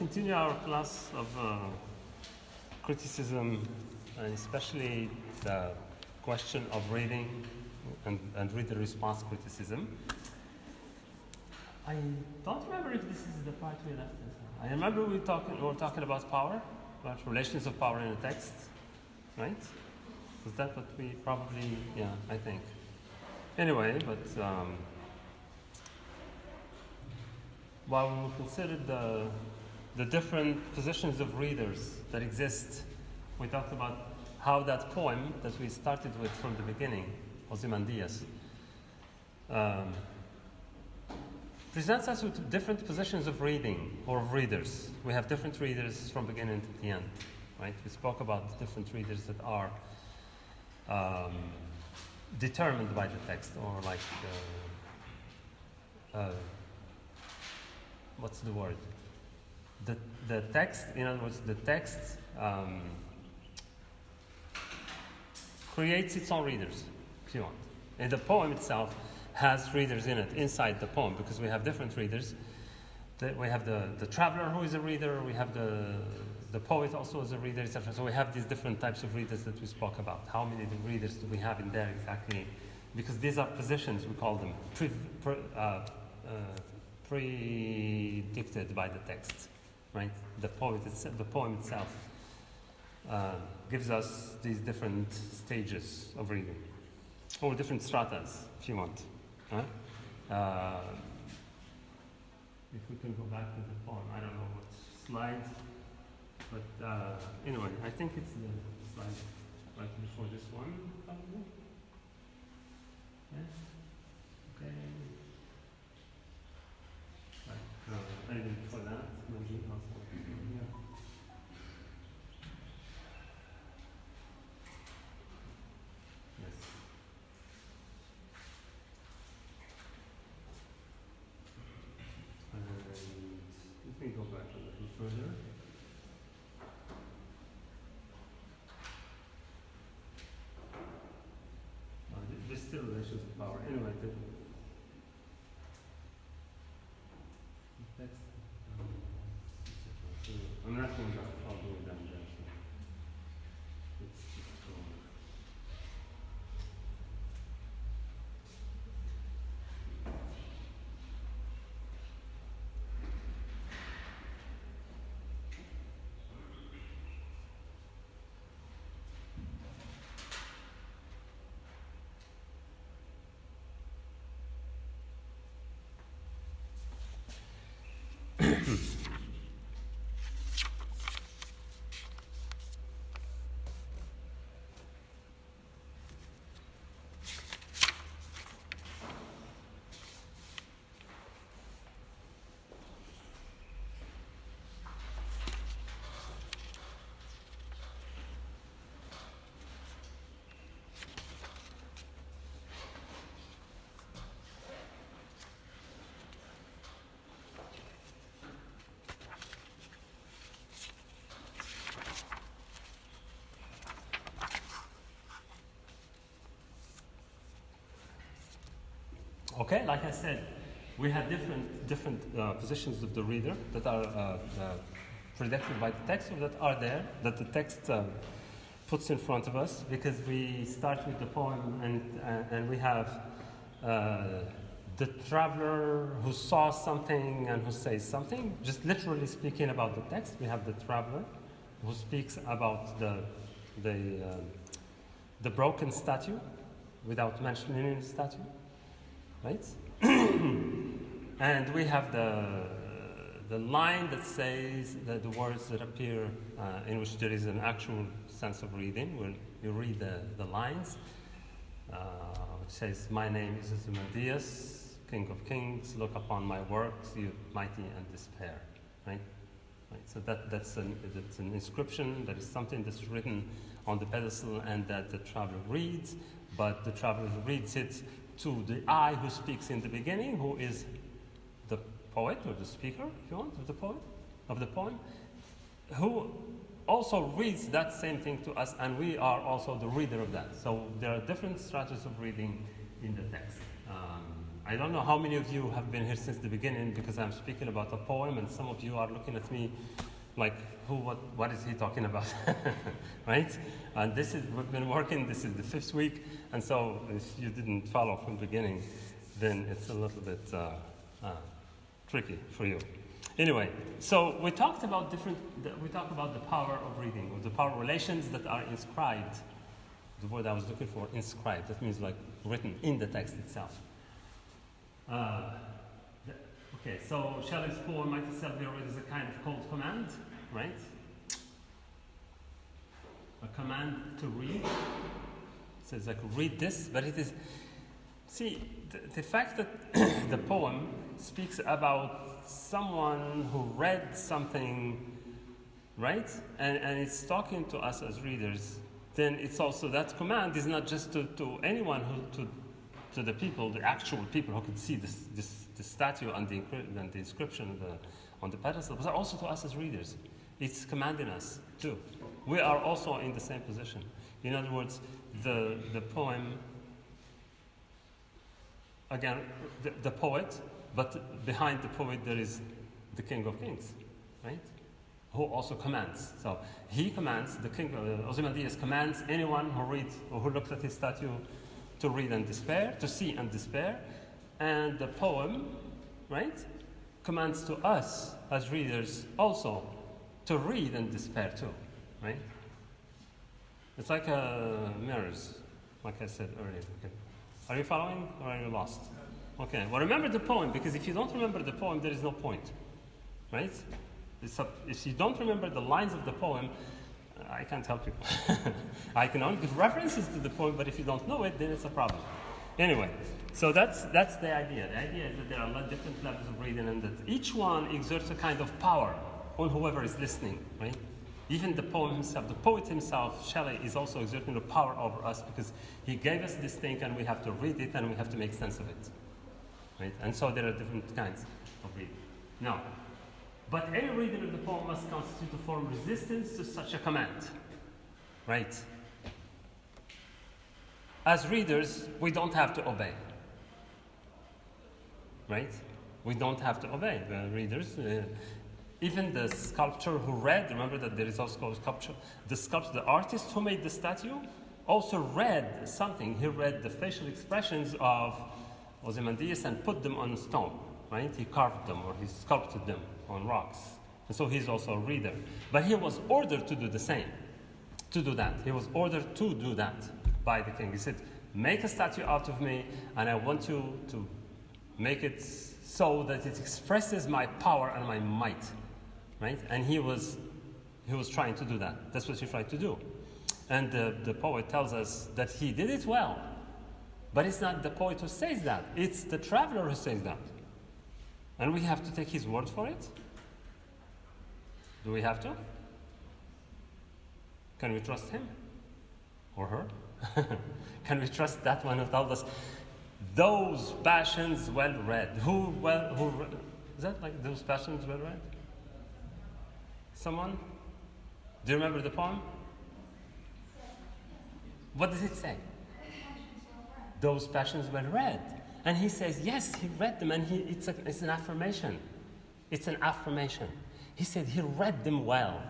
continue our class of criticism, and especially the question of reading and reader response criticism. I don't remember if this is the part we left. I remember we were talking about power, about relations of power in a text, right? Is that what we probably, yeah, I think. Anyway, but while we will consider the different positions of readers that exist, we talked about how that poem that we started with from the beginning, Ozymandias, presents us with different positions of reading or of readers. We have different readers from beginning to the end, right? We spoke about different readers that are determined by the text, or like what's the word? The text, in other words, the text creates its own readers, if you want. And the poem itself has readers in it, inside the poem, because we have different readers. We have the traveler who is a reader, we have the poet also as a reader, etc. So we have these different types of readers that we spoke about. How many readers do we have in there exactly? Because these are positions, we call them, predicted by the text, right? The poem itself gives us these different stages of reading, or different stratas, if you want. Huh? If we can go back to the poem, I don't know what slide, but anyway, I think it's the slide right before this one, probably. Yes? Okay. Right. Anything before that? Maybe also. Yeah. Yes. Let me go back a little further. There's still relations of power. Anyway, the text. I'm not going back. I'll go down there. So let's just go. Okay, like I said, we have different positions of the reader that are predicted by the text, or that are there, that the text puts in front of us, because we start with the poem and we have the traveler who saw something and who says something, just literally speaking about the text. We have the traveler who speaks about the broken statue without mentioning the statue. Right? And we have the line that says that the words that appear in which there is an actual sense of reading, where you read the lines, which says, "My name is Ozymandias, King of Kings, look upon my works, you mighty and despair." Right? So that's an inscription, that is something that's written on the pedestal and that the traveler reads, but the traveler reads it to the I who speaks in the beginning, who is the poet, or the speaker, if you want, of the poem, who also reads that same thing to us, and we are also the reader of that. So there are different strategies of reading in the text. I don't know how many of you have been here since the beginning because I'm speaking about a poem and some of you are looking at me like, what is he talking about, right? And we've been working, this is the 5th week, and so if you didn't follow from the beginning, then it's a little bit tricky for you. Anyway, so we talked about the power of reading, or the power relations that are inscribed. The word I was looking for, inscribed, that means like written in the text itself. Okay, so Shelley's poem might itself be read as a kind of cold command, right? A command to read. It says like, read this, but it is, see, the fact that the poem speaks about someone who read something, right? And it's talking to us as readers, then it's also, that command is not just to anyone to the people, the actual people who can see the statue and the inscription on the pedestal, but also to us as readers. It's commanding us too. We are also in the same position. In other words, the poem, again, the poet, but behind the poet there is the King of Kings, right? Who also commands. So he commands, the king, Ozymandias commands anyone who reads or who looks at his statue to read and despair, to see and despair. And the poem, right, commands to us as readers also to read and despair too, right? It's like mirrors, like I said earlier. Okay. Are you following or are you lost? Okay, well remember the poem, because if you don't remember the poem, there is no point, right? If you don't remember the lines of the poem, I can't help you. I can only give references to the poem, but if you don't know it, then it's a problem. Anyway, so that's the idea. The idea is that there are different levels of reading and that each one exerts a kind of power on whoever is listening, right? Even the poem himself, the poet himself, Shelley, is also exerting a power over us because he gave us this thing and we have to read it and we have to make sense of it, right? And so there are different kinds of reading. Now, but any reading of the poem must constitute a form of resistance to such a command, right? As readers, we don't have to obey, right? We don't have to obey the readers. Even the sculptor who read, remember that there is also called sculpture, the artist who made the statue also read something. He read the facial expressions of Ozymandias and put them on stone, right? He carved them or he sculpted them on rocks. And so he's also a reader. But he was ordered to do the same, to do that. He was ordered to do that by the king. He said, make a statue out of me and I want you to make it so that it expresses my power and my might, right? And he was trying to do that. That's what he tried to do. And the poet tells us that he did it well. But it's not the poet who says that. It's the traveler who says that. And we have to take his word for it? Do we have to? Can we trust him? Or her? Can we trust that one who told us, those passions well read? Is that like those passions well read? Someone? Do you remember the poem? What does it say? Those passions well read. And he says, yes, he read them, and it's an affirmation. It's an affirmation. He said he read them well.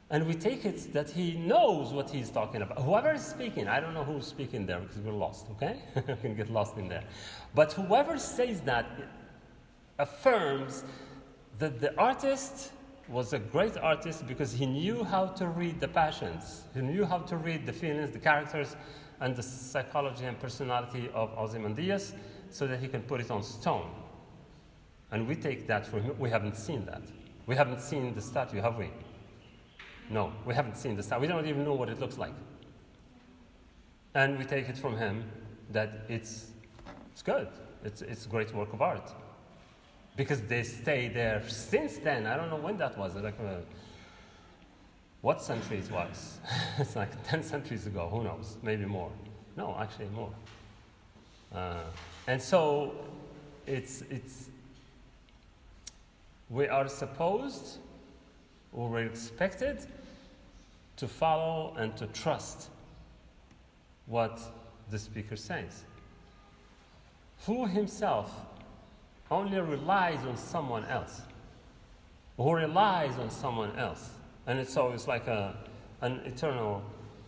And we take it that he knows what he's talking about. Whoever is speaking, I don't know who's speaking there because we're lost, okay? We can get lost in there. But whoever says that affirms that the artist was a great artist because he knew how to read the passions. He knew how to read the feelings, the characters, and the psychology and personality of Ozymandias so that he can put it on stone. And we take that from him. We haven't seen that. We haven't seen the statue, have we? No, we haven't seen the statue. We don't even know what it looks like. And we take it from him that it's good. It's a great work of art. Because they stay there since then. I don't know when that was. What century it was? It's like 10 centuries ago. Who knows? Maybe more. No, actually more. And so we are supposed, or we're expected, to follow and to trust what the speaker says. who himself only relies on someone else, who relies on someone else. And it's like an eternal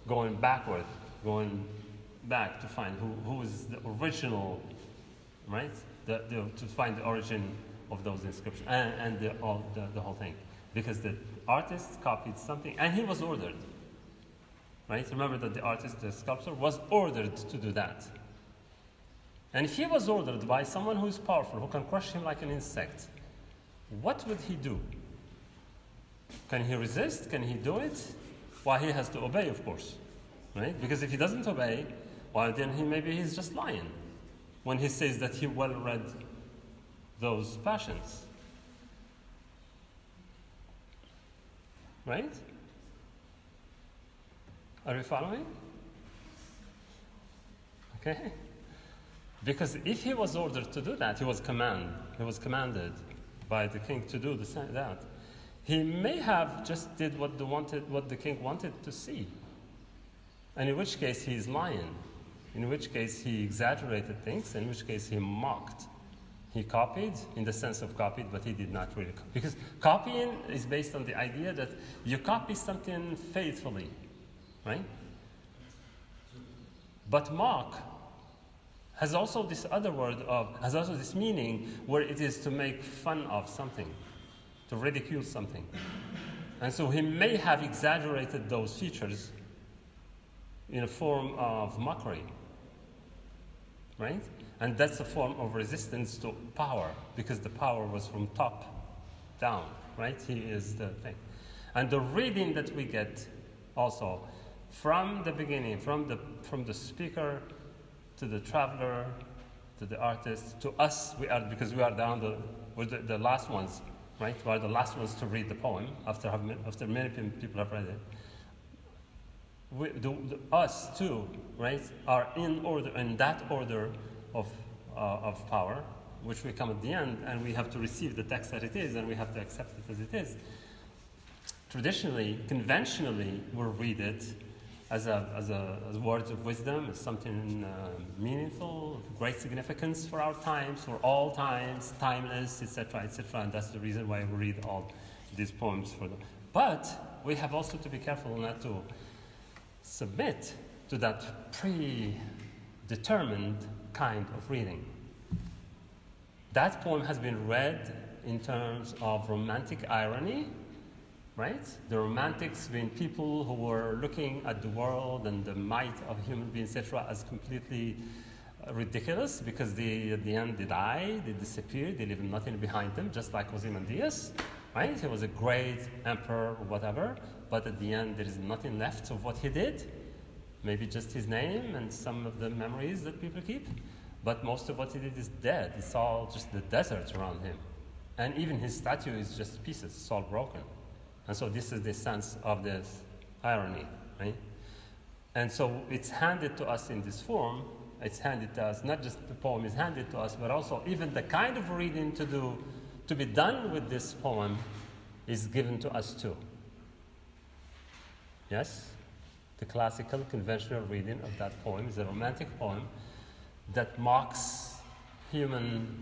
going backward, going back to find who is the original, right? To find the origin of those inscriptions and the whole thing. Because the artist copied something and he was ordered, right? Remember that the artist, the sculptor, was ordered to do that. And if he was ordered by someone who is powerful, who can crush him like an insect, what would he do? Can he resist? Can he do it? Well, he has to obey, of course, right? Because if he doesn't obey, well, then maybe he's just lying when he says that he well read those passions, right? Are you following? Okay. Because if he was ordered to do that, he was commanded by the king to do that. He may have just did what the king wanted to see. And in which case he is lying. In which case he exaggerated things, in which case he mocked. He copied, in the sense of copied, but he did not really copy. Because copying is based on the idea that you copy something faithfully, right? But mock has also this meaning where it is to make fun of something, to ridicule something. And so he may have exaggerated those features in a form of mockery, right? And that's a form of resistance to power, because the power was from top down, right? He is the thing. And the reading that we get also from the beginning, from the speaker to the traveler, to the artist, to us, because we are we're the last ones, right? We are the last ones to read the poem after many people have read it. Us too, right, are in that order of power, which we come at the end, and we have to receive the text that it is, and we have to accept it as it is. Traditionally, conventionally, we'll read it as words of wisdom, as something meaningful, of great significance for our times, for all times, timeless, etc., etc. And that's the reason why we read all these poems for them. But we have also to be careful not to submit to that predetermined kind of reading. That poem has been read in terms of romantic irony, right? The romantics being people who were looking at the world and the might of human beings, etc., as completely ridiculous, because at the end they died, they disappeared, they leave nothing behind them, just like Ozymandias, right? He was a great emperor or whatever, but at the end there is nothing left of what he did. Maybe just his name and some of the memories that people keep. But most of what he did is dead. It's all just the desert around him. And even his statue is just pieces, it's all broken. And so this is the sense of this irony, right? And so it's handed to us in this form. It's handed to us, not just the poem is handed to us, but also even the kind of reading to be done with this poem is given to us too. Yes? The classical, conventional reading of that poem is a romantic poem that mocks human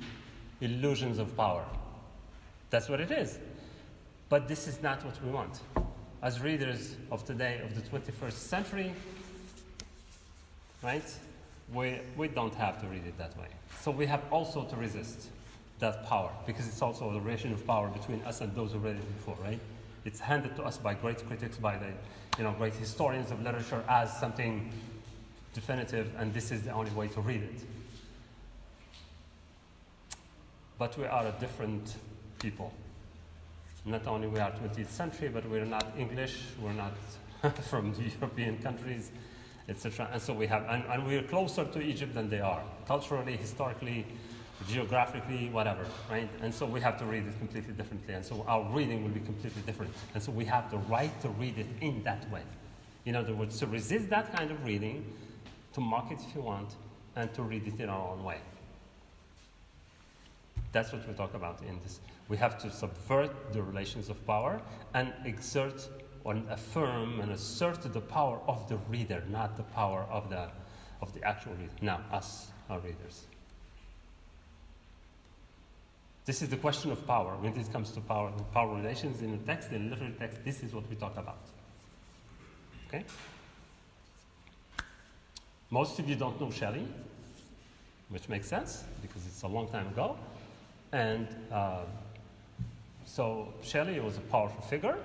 illusions of power. That's what it is. But this is not what we want. As readers of today, of the 21st century, right, we don't have to read it that way. So we have also to resist that power, because it's also a relation of power between us and those who read it before, right? It's handed to us by great critics, by the great historians of literature as something definitive, and this is the only way to read it. But we are a different people. Not only we are 20th century, but we're not English, we're not from the European countries, etc. And so we have, and we're closer to Egypt than they are, culturally, historically, geographically, whatever, right? And so we have to read it completely differently, and so our reading will be completely different. And so we have the right to read it in that way. In other words, to resist that kind of reading, to mock it if you want, and to read it in our own way. That's what we talk about in this. We have to subvert the relations of power and exert or affirm and assert the power of the reader, not the power of the actual reader. Now, us, our readers. This is the question of power. When it comes to power relations in the text, in literary text, this is what we talk about. Okay? Most of you don't know Shelley, which makes sense because it's a long time ago. And so Shelley was a powerful figure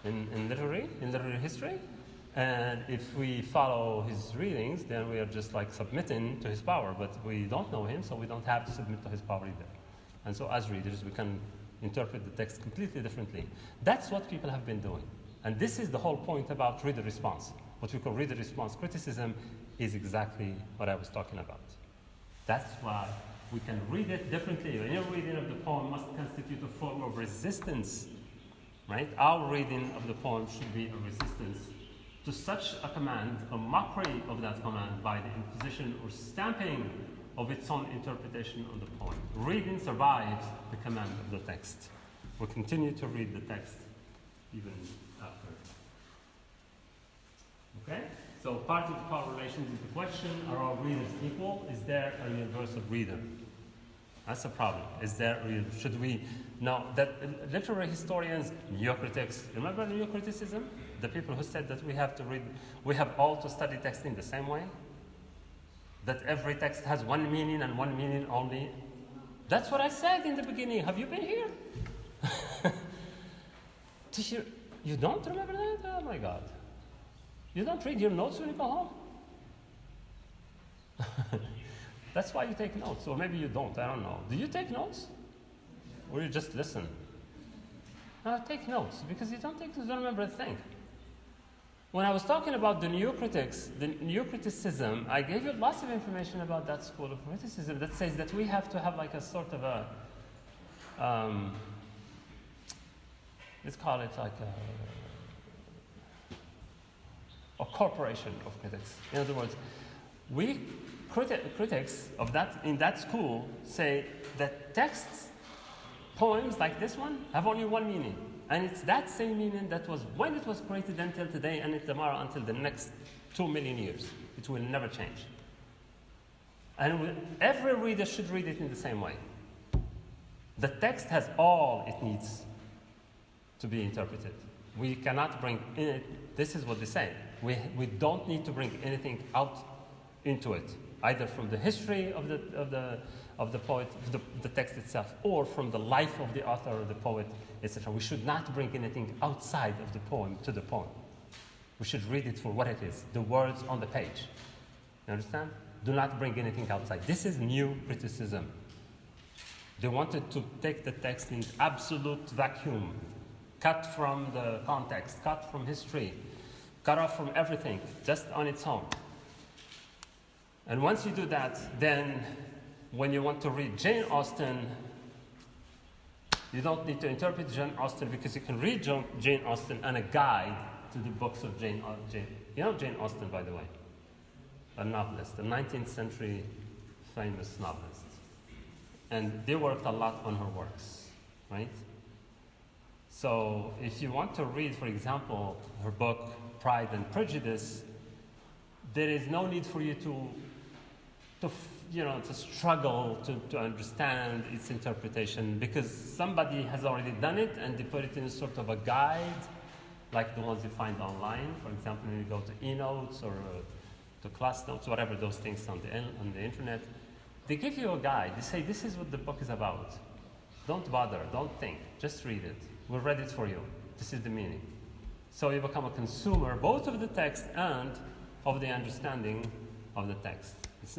in literary history. And if we follow his readings, then we are just like submitting to his power. But we don't know him, so we don't have to submit to his power either. And so as readers, we can interpret the text completely differently. That's what people have been doing. And this is the whole point about reader response. What we call reader response criticism is exactly what I was talking about. That's why we can read it differently. Your reading of the poem must constitute a form of resistance, right? Our reading of the poem should be a resistance to such a command, a mockery of that command by the imposition or stamping of its own interpretation on the poem. Reading survives the command of the text. We'll continue to read the text even after. Okay? So part of the power relations is the question, are all readers equal? Is there a universal reader? That's a problem. Is there should we know that literary historians, neocritics, remember neocriticism? The people who said that we have all to study text in the same way? That every text has one meaning and one meaning only? That's what I said in the beginning. Have you been here? You don't remember that? Oh my God. You don't read your notes when you go home? That's why you take notes, or maybe you don't, I don't know. Do you take notes? Or you just listen? No, take notes, because you don't remember a thing. When I was talking about the neocriticism, I gave you lots of information about that school of criticism that says that we have to have like a sort of a, let's call it like a corporation of critics. In other words, we critics of that in that school say that texts, poems like this one, have only one meaning. And it's that same meaning that was when it was created until today and tomorrow until the next 2 million years. It will never change. And every reader should read it in the same way. The text has all it needs to be interpreted. We cannot bring in it. This is what they say. We don't need to bring anything out into it, either from the history of the poet, the text itself, or from the life of the author or the poet, etc. We should not bring anything outside of the poem to the poem. We should read it for what it is, the words on the page. You understand? Do not bring anything outside. This is new criticism. They wanted to take the text in absolute vacuum, cut from the context, cut from history, cut off from everything, just on its own. And once you do that, then when you want to read Jane Austen, you don't need to interpret Jane Austen because you can read Jane Austen and a guide to the books of Jane. You know Jane Austen, by the way? A novelist, a 19th century famous novelist. And they worked a lot on her works, right? So if you want to read, for example, her book, Pride and Prejudice, there is no need for you to struggle to understand its interpretation because somebody has already done it and they put it in a sort of a guide, like the ones you find online. For example, when you go to eNotes or to class notes, whatever those things on the internet, they give you a guide. They say, this is what the book is about. Don't bother, don't think, just read it. We'll read it for you. This is the meaning. So you become a consumer both of the text and of the understanding of the text.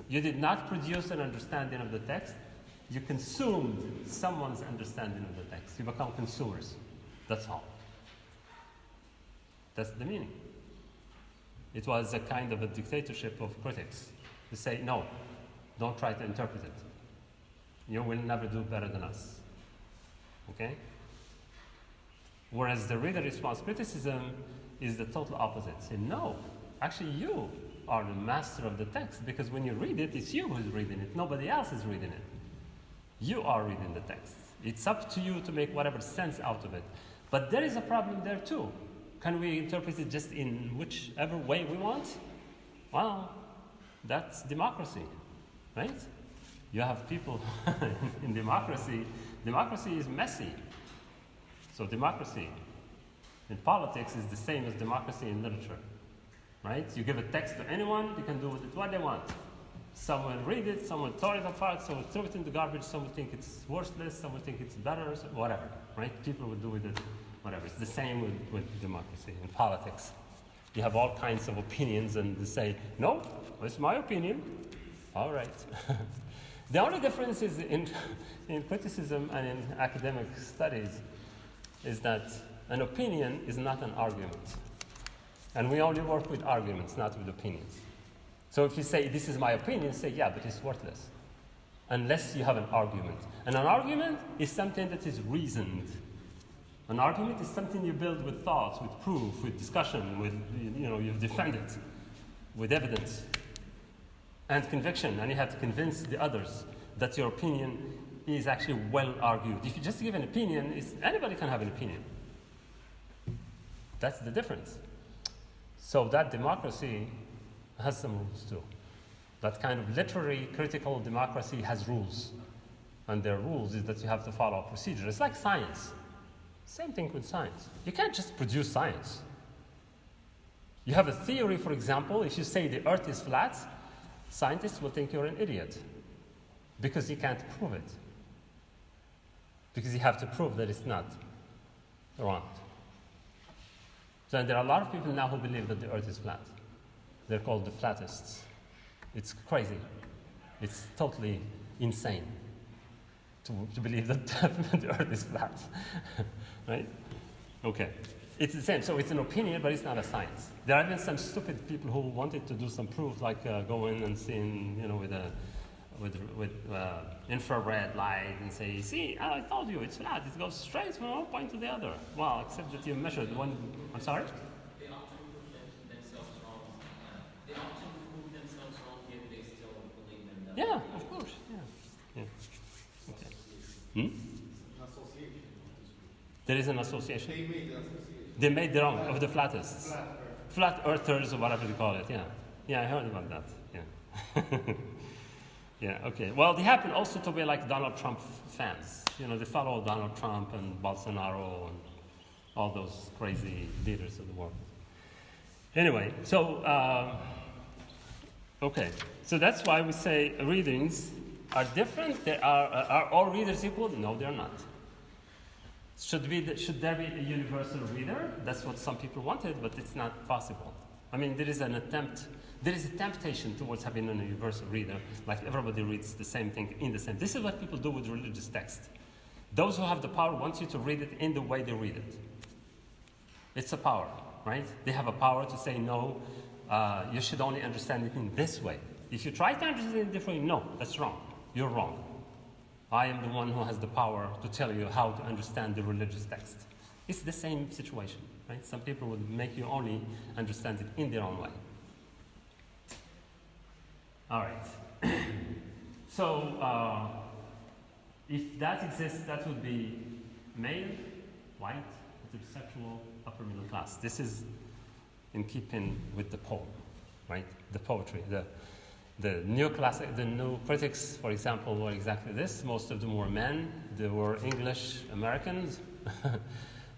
You did not produce an understanding of the text. You consumed someone's understanding of the text. You become consumers. That's all. That's the meaning. It was a kind of a dictatorship of critics. They say, no, don't try to interpret it. You will never do better than us. Okay? Whereas the reader response criticism is the total opposite. Say, no, actually you are the master of the text because when you read it, it's you who's reading it. Nobody else is reading it. You are reading the text. It's up to you to make whatever sense out of it. But there is a problem there too. Can we interpret it just in whichever way we want? Well, that's democracy, right? You have people in democracy Democracy is messy. So democracy in politics is the same as democracy in literature, right? You give a text to anyone, they can do with it what they want. Some will read it, some will tear it apart, some will throw it in the garbage, some will think it's worthless, some will think it's better, whatever, right? People will do with it whatever. It's the same with democracy in politics. You have all kinds of opinions and they say, no, it's my opinion. All right. The only difference is in criticism and in academic studies is that an opinion is not an argument. And we only work with arguments, not with opinions. So if you say, this is my opinion, say, yeah, but it's worthless. Unless you have an argument. And an argument is something that is reasoned. An argument is something you build with thoughts, with proof, with discussion, with, you defend it, with evidence and conviction. And you have to convince the others that your opinion is actually well argued. If you just give an opinion, anybody can have an opinion. That's the difference. So that democracy has some rules too. That kind of literary critical democracy has rules. And their rules is that you have to follow a procedure. It's like science. Same thing with science. You can't just produce science. You have a theory, for example, if you say the earth is flat, scientists will think you're an idiot because you can't prove it. Because you have to prove that it's not round. So there are a lot of people now who believe that the earth is flat. They're called the flattists. It's crazy. It's totally insane to believe that the earth is flat. Right? Okay. It's the same. So it's an opinion, but it's not a science. There are even some stupid people who wanted to do some proof, like go in and see, with infrared light and say, see, I told you it's flat. It goes straight from one point to the other. Well, except that you measured one. I'm sorry? They often prove themselves wrong. They often prove themselves wrong if they still believe in them. Yeah, of course. Yeah. Okay. An association. There is an association. They made the association. They made their own of the flattists. Flat earthers or whatever they call it. Yeah, I heard about that. Yeah. Yeah, okay. Well, they happen also to be like Donald Trump fans. They follow Donald Trump and Bolsonaro and all those crazy leaders of the world. Anyway, so, okay. So that's why we say readings are different. Are all readers equal? No, they're not. Should there be a universal reader? That's what some people wanted, but it's not possible. I mean, there is a temptation towards having a universal reader, like everybody reads the same thing in the same. This is what people do with religious text. Those who have the power want you to read it in the way they read it. It's a power, right? They have a power to say, no, you should only understand it in this way. If you try to understand it differently, no, that's wrong. You're wrong. I am the one who has the power to tell you how to understand the religious text. It's the same situation, right? Some people would make you only understand it in their own way. All right. So, if that exists, that would be male, white, heterosexual, upper middle class. This is in keeping with the poem, right? The poetry. The new critics, for example, were exactly this. Most of them were men. They were English Americans.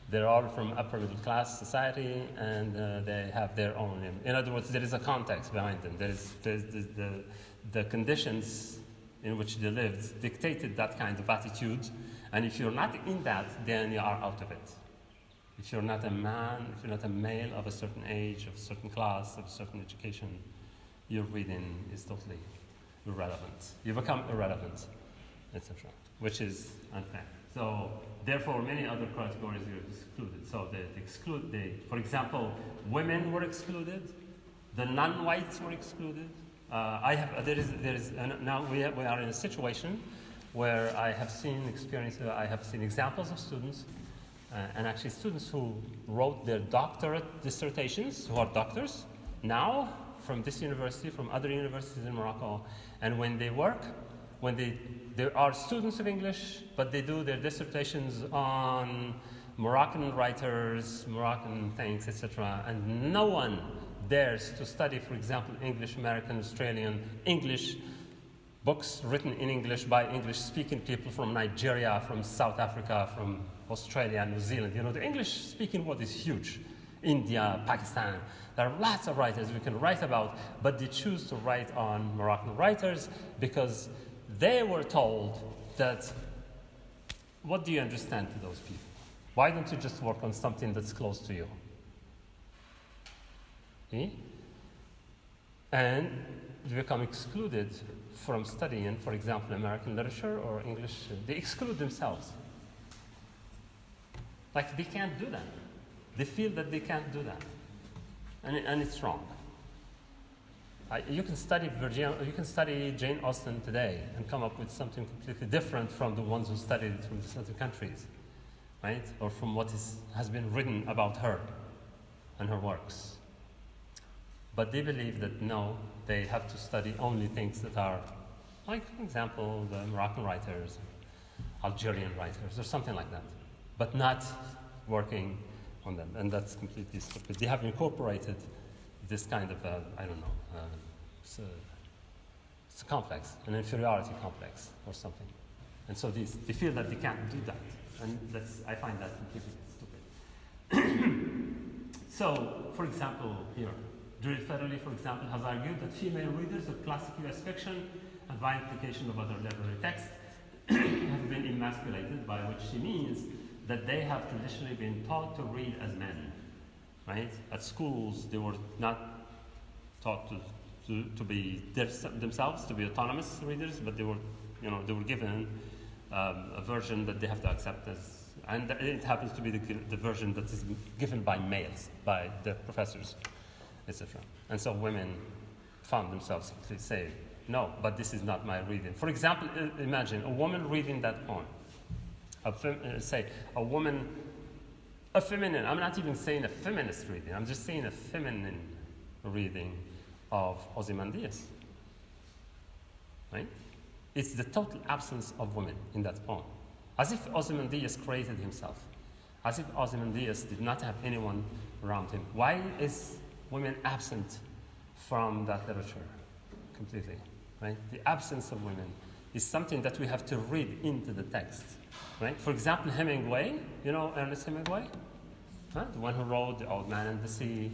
They're all from upper middle class society, and they have their own. In other words, there is a context behind them. There's the conditions in which they lived dictated that kind of attitude, and if you're not in that, then you are out of it. If you're not a man, if you're not a male of a certain age, of a certain class, of a certain education, your reading is totally irrelevant. You become irrelevant, etc., which is unfair. So, therefore, many other categories are excluded. So, for example, women were excluded, the non-whites were excluded. Now we are in a situation where I have seen examples of students, and actually students who wrote their doctorate dissertations, who are doctors, now from this university, from other universities in Morocco, and when they work, there are students of English, but they do their dissertations on Moroccan writers, Moroccan things, etc., and no one dares to study, for example, English, American, Australian, English books written in English by English-speaking people from Nigeria, from South Africa, from Australia, New Zealand. You know, the English-speaking world is huge. India, Pakistan. There are lots of writers we can write about, but they choose to write on Moroccan writers because they were told that, what do you understand to those people? Why don't you just work on something that's close to you? See? And they become excluded from studying, for example, American literature or English. They exclude themselves. Like they can't do that. They feel that they can't do that. And it's wrong. You can study Jane Austen today and come up with something completely different from the ones who studied it from certain countries, right? Or from what has been written about her and her works. But they believe that no, they have to study only things that are, like, for example, the Moroccan writers, Algerian writers, or something like that, but not working on them. And that's completely stupid. They have incorporated this kind of, it's a complex, an inferiority complex or something. And so they feel that they can't do that. And I find that completely stupid. So, for example, here, Judith Federley, for example, has argued that female readers of classic US fiction and by implication of other literary texts have been emasculated, by which she means that they have traditionally been taught to read as men, right? At schools, they were not taught to be themselves, to be autonomous readers, but they were given a version that they have to accept as, and it happens to be the version that is given by males, by the professors, etc. And so women found themselves saying, no, but this is not my reading. For example, imagine a woman reading that poem. A feminine, I'm not even saying a feminist reading, I'm just saying a feminine reading of Ozymandias, right? It's the total absence of women in that poem. As if Ozymandias created himself. As if Ozymandias did not have anyone around him. Why is women absent from that literature completely, right? The absence of women is something that we have to read into the text, right? For example, Hemingway, you know Ernest Hemingway? Huh? The one who wrote The Old Man and the Sea,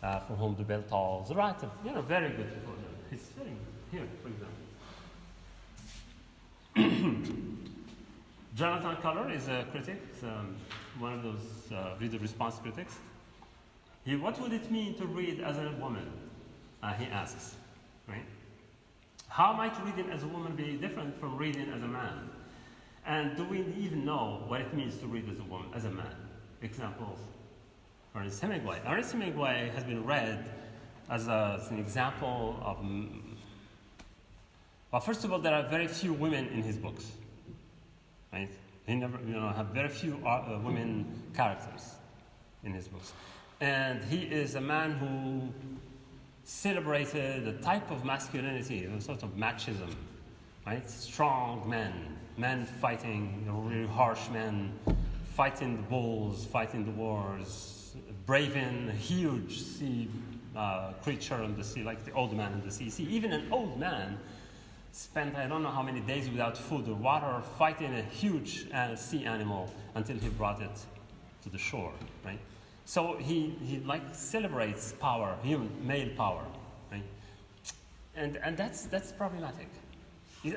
For Whom the Bell Tolls, a writer, very good reporter. He's sitting here, for example. Jonathan Culler is a critic, one of those reader response critics. What would it mean to read as a woman? He asks, right? How might reading as a woman be different from reading as a man? And do we even know what it means to read as a woman, as a man? Examples. Ernest Hemingway. Ernest Hemingway has been read as an example of. Well, first of all, there are very few women in his books, right? He never, have very few women characters in his books, and he is a man who celebrated a type of masculinity, a sort of machism, right? Strong men fighting, really harsh men, fighting the bulls, fighting the wars, braving a huge sea creature on the sea, like the old man in the sea. See, even an old man spent I don't know how many days without food or water fighting a huge sea animal until he brought it to the shore, right? So he like celebrates power, male power, right? And that's problematic.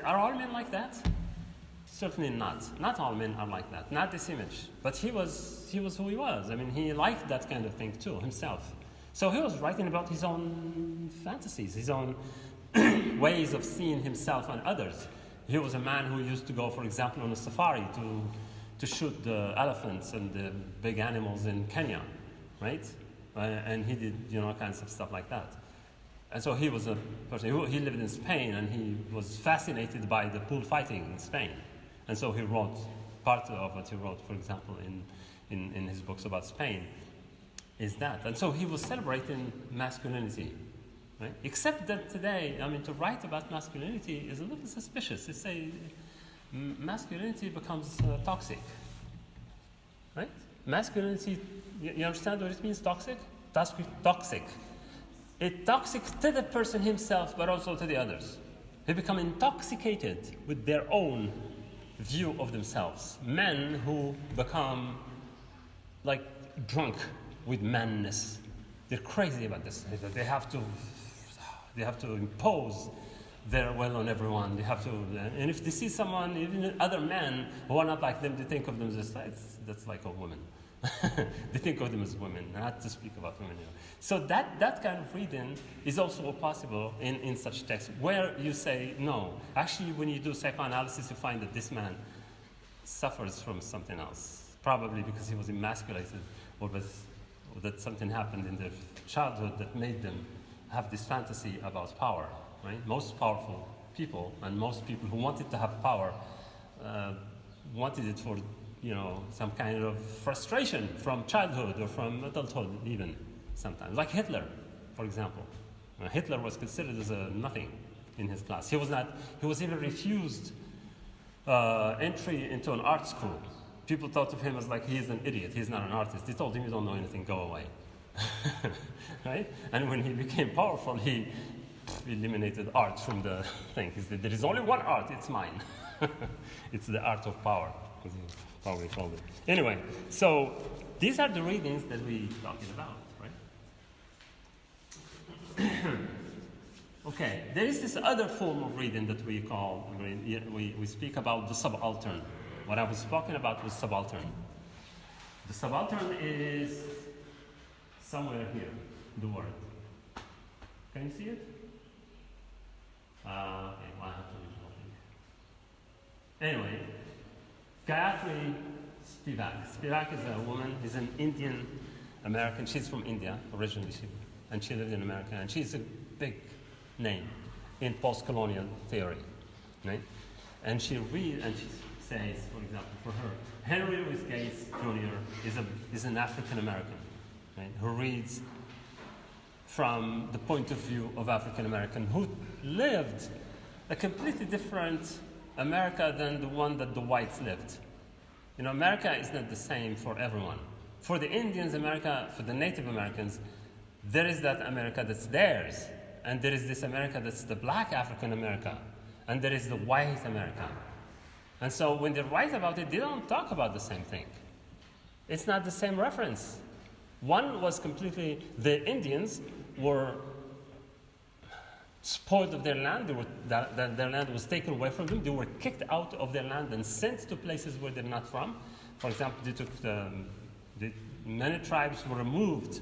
Are all men like that? Certainly not. Not all men are like that. Not this image. But he was who he was. I mean, he liked that kind of thing too himself. So he was writing about his own fantasies, his own ways of seeing himself and others. He was a man who used to go, for example, on a safari to shoot the elephants and the big animals in Kenya, right? And he did, kinds of stuff like that. And so he was a person, he lived in Spain and he was fascinated by the bullfighting in Spain. And so he wrote, part of what he wrote, for example, in his books about Spain, is that. And so he was celebrating masculinity, right? Except that today, to write about masculinity is a little suspicious. It's masculinity becomes toxic, right? Masculinity, you understand what it means, toxic? Toxic. It's toxic to the person himself, but also to the others. They become intoxicated with their own view of themselves. Men who become like drunk with manness. They're crazy about this. They have to impose their will on everyone. They have to, and if they see someone, even other men who are not like them, they think of them as that's like a woman. They think of them as women, not to speak about women. So that kind of reading is also possible in such texts, where you say, no, actually when you do psychoanalysis, you find that this man suffers from something else, probably because he was emasculated, or that something happened in their childhood that made them have this fantasy about power, right? Most powerful people, and most people who wanted to have power, wanted it for some kind of frustration from childhood or from adulthood even sometimes. Like Hitler, for example. Hitler was considered as a nothing in his class. He was even refused entry into an art school. People thought of him as like, he's an idiot, he's not an artist. They told him, you don't know anything, go away. Right? And when he became powerful, he eliminated art from the thing. He said, there is only one art, it's mine. It's the art of power. Probably called it. Anyway, so these are the readings that we're talking about, right? Okay, there is this other form of reading that we call, we speak about the subaltern. What I was talking about was subaltern. The subaltern is somewhere here, the word. Can you see it? Okay, well, I have to read it. Anyway, Gayatri Spivak. Spivak is a woman, is an Indian American. She's from India originally, and she lived in America. And she's a big name in post-colonial theory, right? And she says, for example, for her, Henry Louis Gates Jr. is an African American, right? Who reads from the point of view of African American who lived a completely different America than the one that the whites lived. America is not the same for everyone. For the Indians, America, for the Native Americans, there is that America that's theirs. And there is this America that's the black African America. And there is the white America. And so when they write about it, they don't talk about the same thing. It's not the same reference. One was completely, the Indians were spoiled of their land. Their land was taken away from them. They were kicked out of their land and sent to places where they're not from. For example, many tribes were removed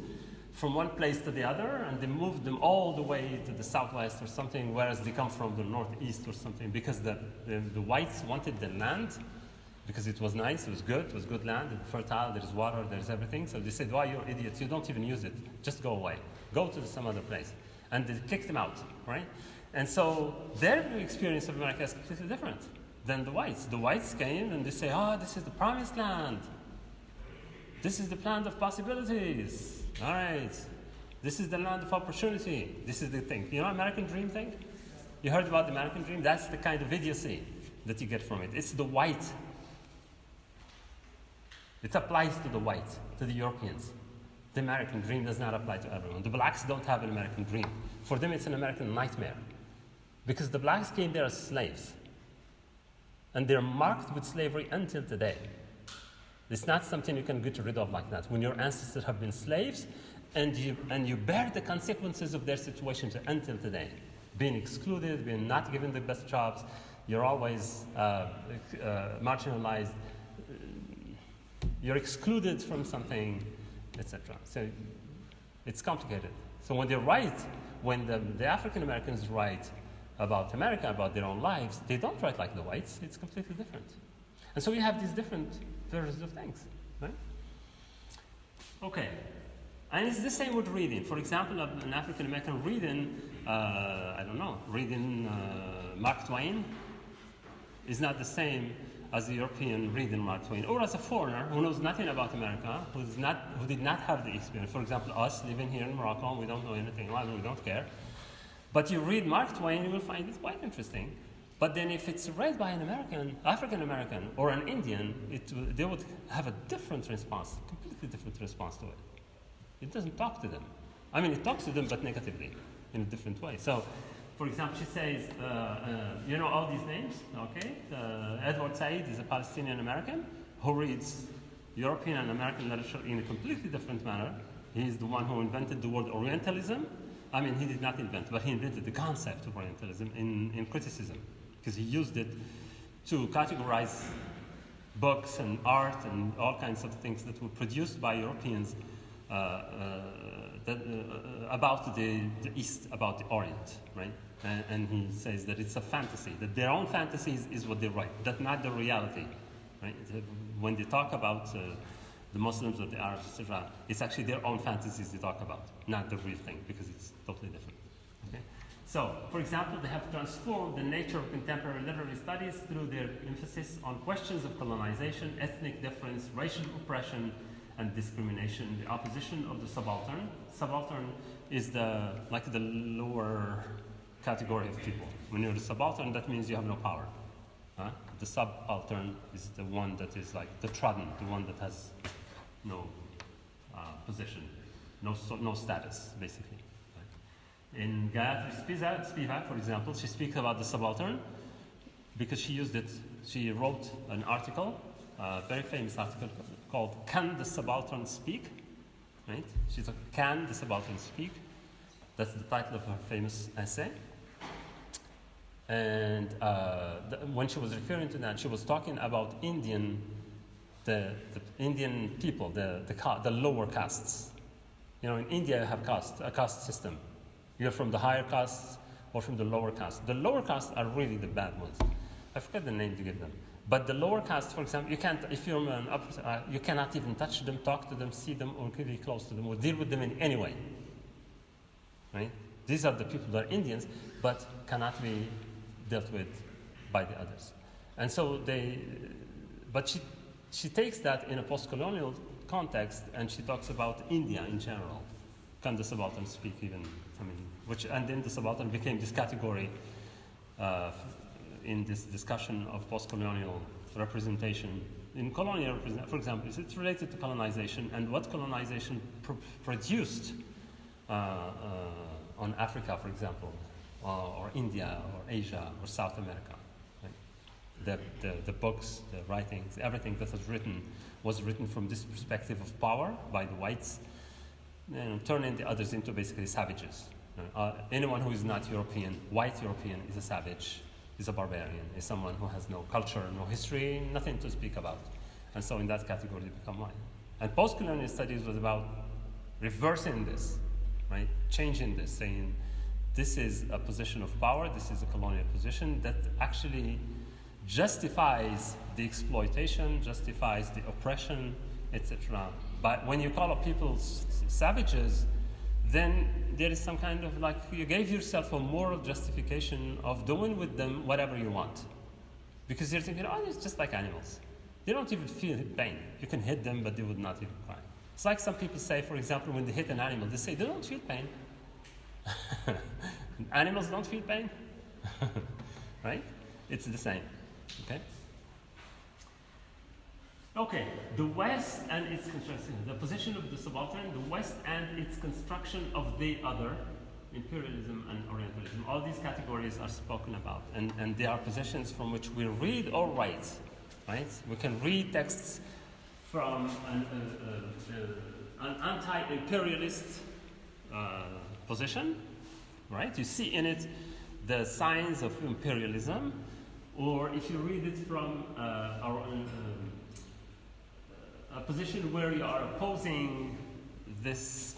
from one place to the other, and they moved them all the way to the southwest or something, whereas they come from the northeast or something, because the whites wanted the land, because it was nice, it was good land, fertile, there's water, there's everything. So they said, why, you're idiots, you don't even use it, just go away. Go to some other place. And they kicked them out, right? And so their experience of America is completely different than the whites. The whites came and they say, this is the promised land. This is the land of possibilities. All right. This is the land of opportunity. This is the thing. American dream thing? You heard about the American dream? That's the kind of idiocy that you get from it. It's the white. It applies to the white, to the Europeans. The American dream does not apply to everyone. The blacks don't have an American dream. For them, it's an American nightmare. Because the blacks came there as slaves. And they're marked with slavery until today. It's not something you can get rid of like that. When your ancestors have been slaves, and you bear the consequences of their situations until today. Being excluded, being not given the best jobs, you're always marginalized. You're excluded from something, etc. So it's complicated. So when the African Americans write about America, about their own lives, they don't write like the whites. It's completely different. And so we have these different versions of things, right? Okay. And it's the same with reading. For example, an African American reading, reading Mark Twain is not the same as a European reading Mark Twain, or as a foreigner who knows nothing about America, who did not have the experience. For example, us living here in Morocco, we don't know anything about it, we don't care. But you read Mark Twain, you will find it quite interesting. But then if it's read by an African American, or an Indian, they would have a different response, completely different response to it. It doesn't talk to them. I mean, it talks to them, but negatively, in a different way. So For example, she says, you know all these names, okay? Edward Said is a Palestinian American who reads European and American literature in a completely different manner. He is the one who invented the word Orientalism. I mean, he did not invent, but he invented the concept of Orientalism in criticism, because he used it to categorize books and art and all kinds of things that were produced by Europeans about the East, about the Orient, right? And he says that it's a fantasy, that their own fantasies is what they write, that's not the reality, right? When they talk about the Muslims or the Arabs, etc., it's actually their own fantasies they talk about, not the real thing, because it's totally different. Okay? So, for example, they have transformed the nature of contemporary literary studies through their emphasis on questions of colonization, ethnic difference, racial oppression, and discrimination, the opposition of the subaltern. Subaltern is the lower category of people. When you're the subaltern, that means you have no power. The subaltern is the one that is like the trodden, the one that has no position, no status, basically. Right? In Gayatri Spivak, for example, she speaks about the subaltern because she used it. She wrote an article, a very famous article called "Can the Subaltern Speak?" Right? She said, "Can the Subaltern Speak?" That's the title of her famous essay. And when she was referring to that, she was talking about the Indian people, the lower castes. You know, in India you have a caste system. You're from the higher castes or from the lower castes. The lower castes are really the bad ones. I forget the name to give them. But the lower castes, for example, you can't, if you're an upper, you cannot even touch them, talk to them, see them, or get really close to them, or deal with them in any way. Right? These are the people that are Indians, but cannot be dealt with by the others. And so but she takes that in a post-colonial context, and she talks about India in general. Can the subaltern speak even? And then the subaltern became this category in this discussion of post-colonial representation. In colonial, for example, it's related to colonization and what colonization produced on Africa, for example, or India, or Asia, or South America. Right? The books, the writings, everything that was written from this perspective of power by the whites, turning the others into basically savages. Anyone who is not European, white European, is a savage, is a barbarian, is someone who has no culture, no history, nothing to speak about. And so in that category they become white. And post-colonial studies was about reversing this, right? Changing this, saying this is a position of power, this is a colonial position that actually justifies the exploitation, justifies the oppression, etc. But when you call people savages, then there is some kind of you gave yourself a moral justification of doing with them whatever you want. Because you're thinking, it's just like animals. They don't even feel pain. You can hit them, but they would not even cry. It's like some people say, for example, when they hit an animal, they say they don't feel pain. Animals don't feel pain. Right? It's the same. Okay? Okay, the West and its construction, the position of the subaltern, the West and its construction of the other, imperialism and Orientalism. All these categories are spoken about, and they are positions from which we read or write, right? We can read texts from an anti-imperialist position, right? You see in it the signs of imperialism, or if you read it from a position where you are opposing this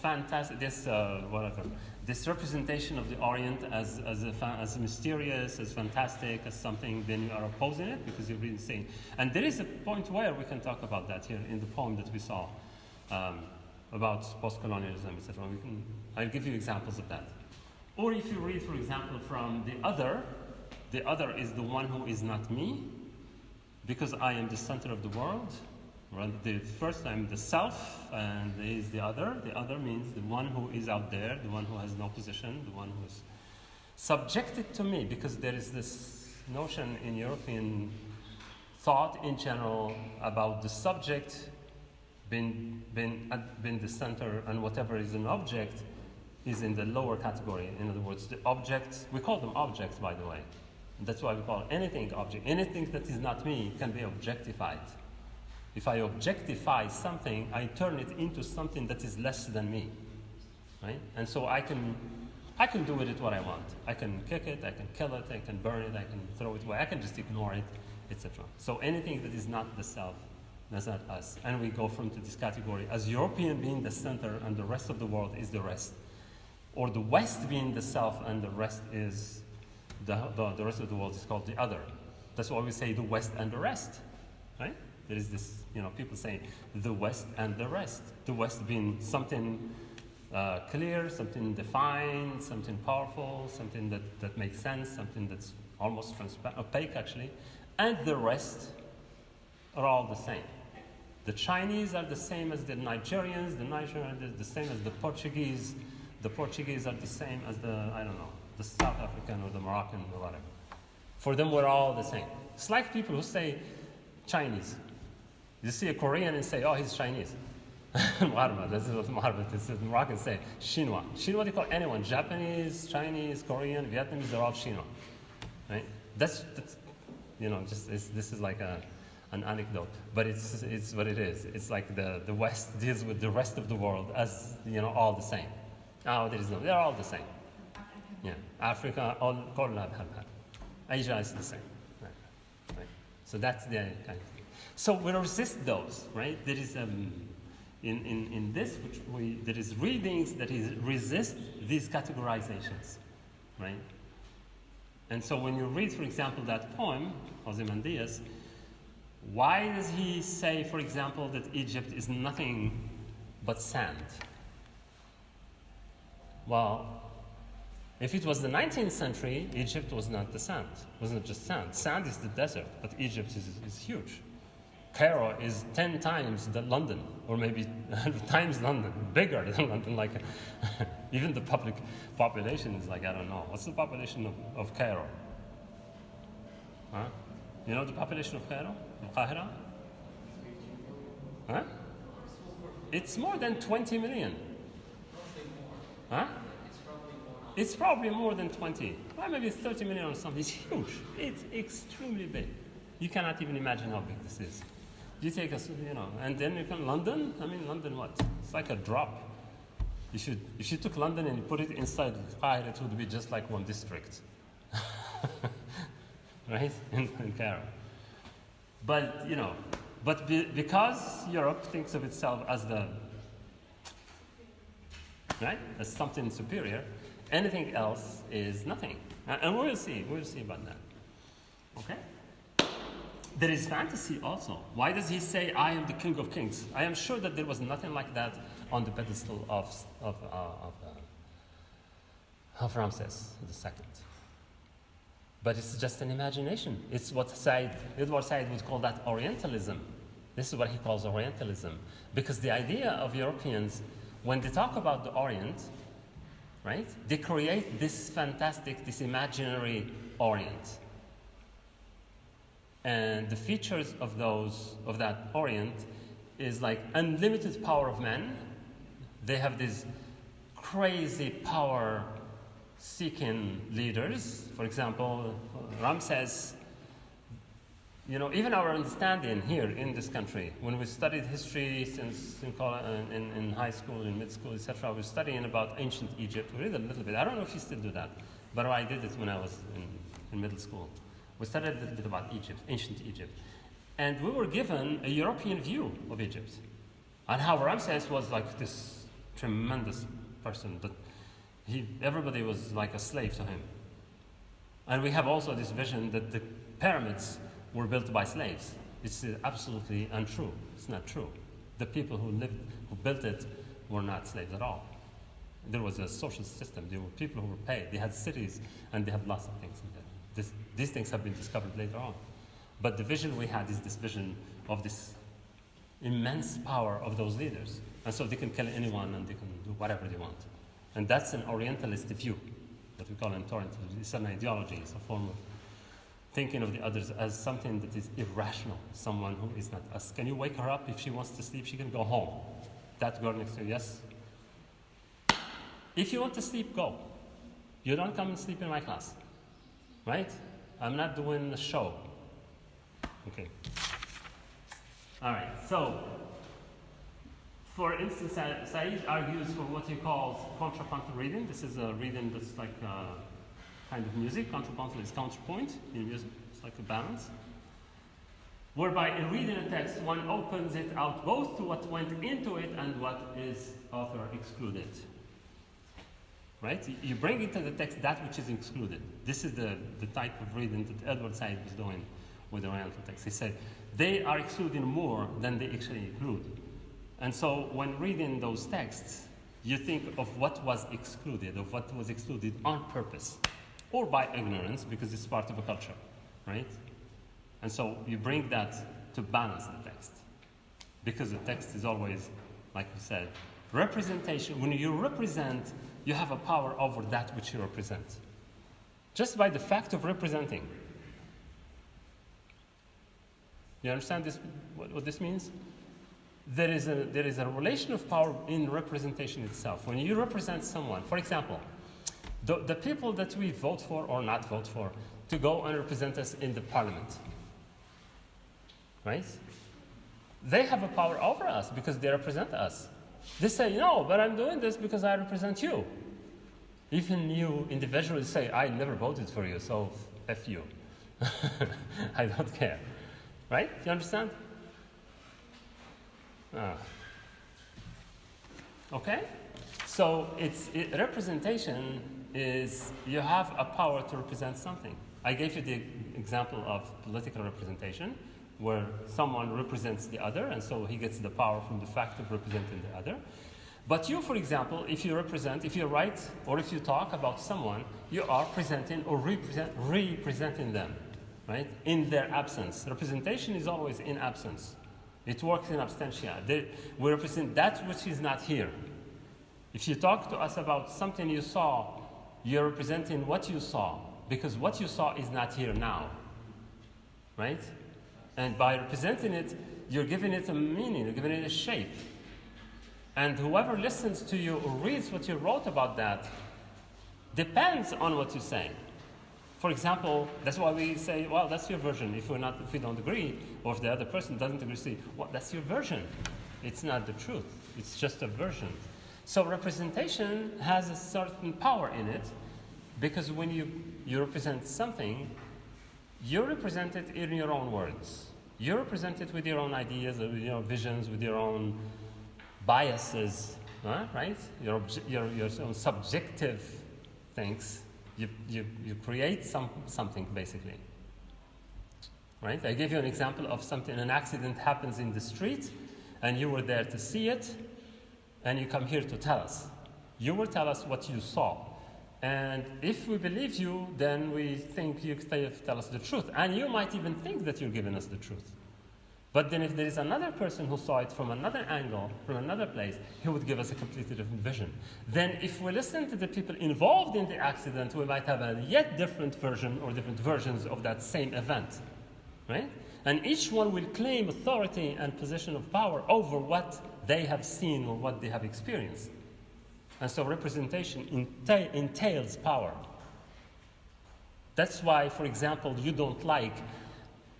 this representation of the Orient as mysterious, as fantastic, as something, then you are opposing it because you're really saying. And there is a point where we can talk about that here in the poem that we saw about post-colonialism, etc. I'll give you examples of that. Or if you read, for example, from the other is the one who is not me, because I am the center of the world. Right? The first I'm the self, and there is the other. The other means the one who is out there, the one who has no position, the one who is subjected to me, because there is this notion in European thought in general about the subject being the center, and whatever is an object is in the lower category. In other words, the objects, we call them objects, by the way. That's why we call anything object. Anything that is not me can be objectified. If I objectify something, I turn it into something that is less than me, right? And so I can do with it what I want. I can kick it, I can kill it, I can burn it, I can throw it away, I can just ignore it, etc. So anything that is not the self, that's not us. And we go from to this category as European being the center and the rest of the world is the rest. Or the West being the self and the rest is the rest of the world is called the other. That's why we say the West and the rest, right? There is this, people say the West and the rest. The West being something clear, something defined, something powerful, something that makes sense, something that's almost transparent, opaque actually, and the rest are all the same. The Chinese are the same as the Nigerians, the Nigerians are the same as the Portuguese are the same as the South African or the Moroccan or whatever. For them, we're all the same. It's like people who say Chinese. You see a Korean and say, oh, he's Chinese. This is what Moroccans say. Chinois. Chinois, they call anyone. Japanese, Chinese, Korean, Vietnamese, they're all Chinois. Right? That's this is like an anecdote. But it's what it is. It's like the West deals with the rest of the world as, all the same. Oh, they're all the same. Yeah. Africa, all Asia is the same. Right. So that's the kind of thing. So we resist those, right? There is in this, there is readings that resist these categorizations, right? And so when you read, for example, that poem, Ozymandias, why does he say, for example, that Egypt is nothing but sand? Well, if it was the 19th century, Egypt was not the sand. It wasn't just sand. Sand is the desert, but Egypt is huge. Cairo is 10 times London, or maybe 100 times London, bigger than London. Like, even the public population is like, I don't know. What's the population of Cairo? Huh? You know the population of Cairo? Al-Qahira? Huh? It's more than 20 million. Huh? It's probably more than 20. Well, maybe 30 million or something. It's huge. It's extremely big. You cannot even imagine how big this is. You take and then you can London. I mean, London what? It's like a drop. If you took London and you put it inside Qahira, it would be just like one district. Right? In Cairo. But, because Europe thinks of itself as as something superior, anything else is nothing. And we'll see about that. Okay? There is fantasy also. Why does he say, I am the king of kings? I am sure that there was nothing like that on the pedestal of Ramses II. But it's just an imagination. It's what Edward Said would call that Orientalism. This is what he calls Orientalism. Because the idea of Europeans, when they talk about the Orient, right, they create this fantastic, this imaginary Orient. And the features of that Orient is like unlimited power of men. They have these crazy power-seeking leaders. For example, Ramses, even our understanding here in this country, when we studied history since in high school, in mid school, etc., we're studying about ancient Egypt. We read a little bit. I don't know if you still do that, but I did it when I was in middle school. We studied a little bit about Egypt, ancient Egypt. And we were given a European view of Egypt and how Ramses was like this tremendous person that everybody was like a slave to him. And we have also this vision that the pyramids were built by slaves. It's absolutely untrue. It's not true. The people who built it were not slaves at all. There was a social system. There were people who were paid. They had cities and they had lots of things in there. These things have been discovered later on. But the vision we had is this vision of this immense power of those leaders. And so they can kill anyone and they can do whatever they want. And that's an Orientalist view, what we call an Orientalist. It's an ideology. It's a form of thinking of the others as something that is irrational, someone who is not us. Can you wake her up? If she wants to sleep, she can go home. That girl next to you, yes? If you want to sleep, go. You don't come and sleep in my class, right? I'm not doing a show. Okay. All right, so, for instance, Said argues for what he calls contrapuntal reading. This is a reading that's like a kind of music. Contrapuntal is counterpoint in music. It's like a balance. Whereby in reading a text, one opens it out both to what went into it and what is author excluded. Right? You bring into the text that which is excluded. This is the type of reading that Edward Said was doing with the Oriental text. He said, they are excluding more than they actually include. And so when reading those texts, you think of what was excluded on purpose, or by ignorance, because it's part of a culture, right? And so you bring that to balance the text. Because the text is always, like we said, representation. When you represent, you have a power over that which you represent. Just by the fact of representing. You understand this? What this means? There is a relation of power in representation itself. When you represent someone, for example, the people that we vote for or not vote for to go and represent us in the parliament, right? They have a power over us because they represent us. They say, no, but I'm doing this because I represent you. Even you individually say, I never voted for you, so F you. I don't care. Right? You understand? Okay? So representation is you have a power to represent something. I gave you the example of political representation, where someone represents the other, and so he gets the power from the fact of representing the other. But you, for example, if you write, or if you talk about someone, you are presenting or representing them, right? In their absence. Representation is always in absence. It works in absentia. We represent that which is not here. If you talk to us about something you saw, you're representing what you saw, because what you saw is not here now, right? And by representing it, you're giving it a meaning, you're giving it a shape. And whoever listens to you or reads what you wrote about that depends on what you say. For example, that's why we say, well, that's your version. If we don't agree, or if the other person doesn't agree, say, well, that's your version. It's not the truth. It's just a version. So representation has a certain power in it, because when you represent something, you represent it in your own words. You represent it with your own ideas, with your own visions, with your own biases, right? Your own subjective things. You create something, basically. Right? I gave you an example of something, an accident happens in the street, and you were there to see it, and you come here to tell us. You will tell us what you saw. And if we believe you, then we think you tell us the truth. And you might even think that you're giving us the truth. But then if there is another person who saw it from another angle, from another place, he would give us a completely different vision. Then if we listen to the people involved in the accident, we might have a yet different version or different versions of that same event, right? And each one will claim authority and position of power over what they have seen or what they have experienced. And so representation entails power. That's why, for example, you don't like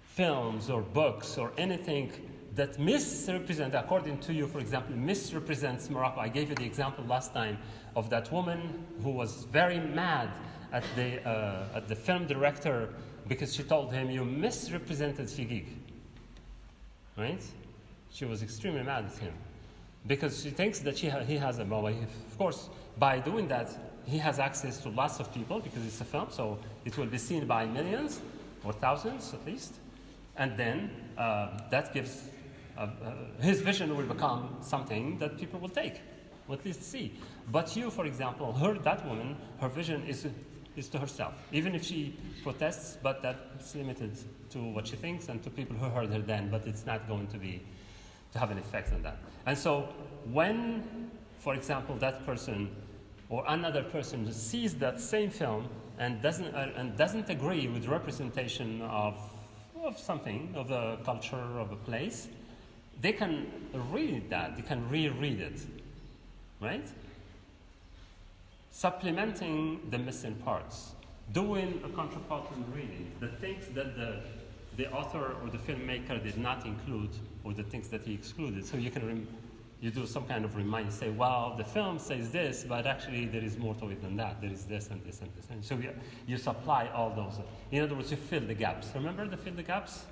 films or books or anything that misrepresent, according to you, for example, misrepresents Morocco. I gave you the example last time of that woman who was very mad at the film director because she told him, you misrepresented Figig. Right? She was extremely mad at him because she thinks that he has a mobile. Of course, by doing that, he has access to lots of people because it's a film, so it will be seen by millions or thousands at least. And then that gives, his vision will become something that people will take, or at least see. But you, for example, that woman, her vision is to herself. Even if she protests, but that's limited to what she thinks and to people who heard her then, but it's not going to have an effect on that. And so when, for example, that person or another person sees that same film and doesn't agree with representation of something, of a culture, of a place, they can read that, they can reread it, right? supplementing the missing parts, doing a contrapuntal reading, the things that the author or the filmmaker did not include, or the things that he excluded. So you can you do some kind of remind, say, well, the film says this, but actually there is more to it than that. There is this and this and this. And so you supply all those. In other words, you fill the gaps. Remember the fill the gaps,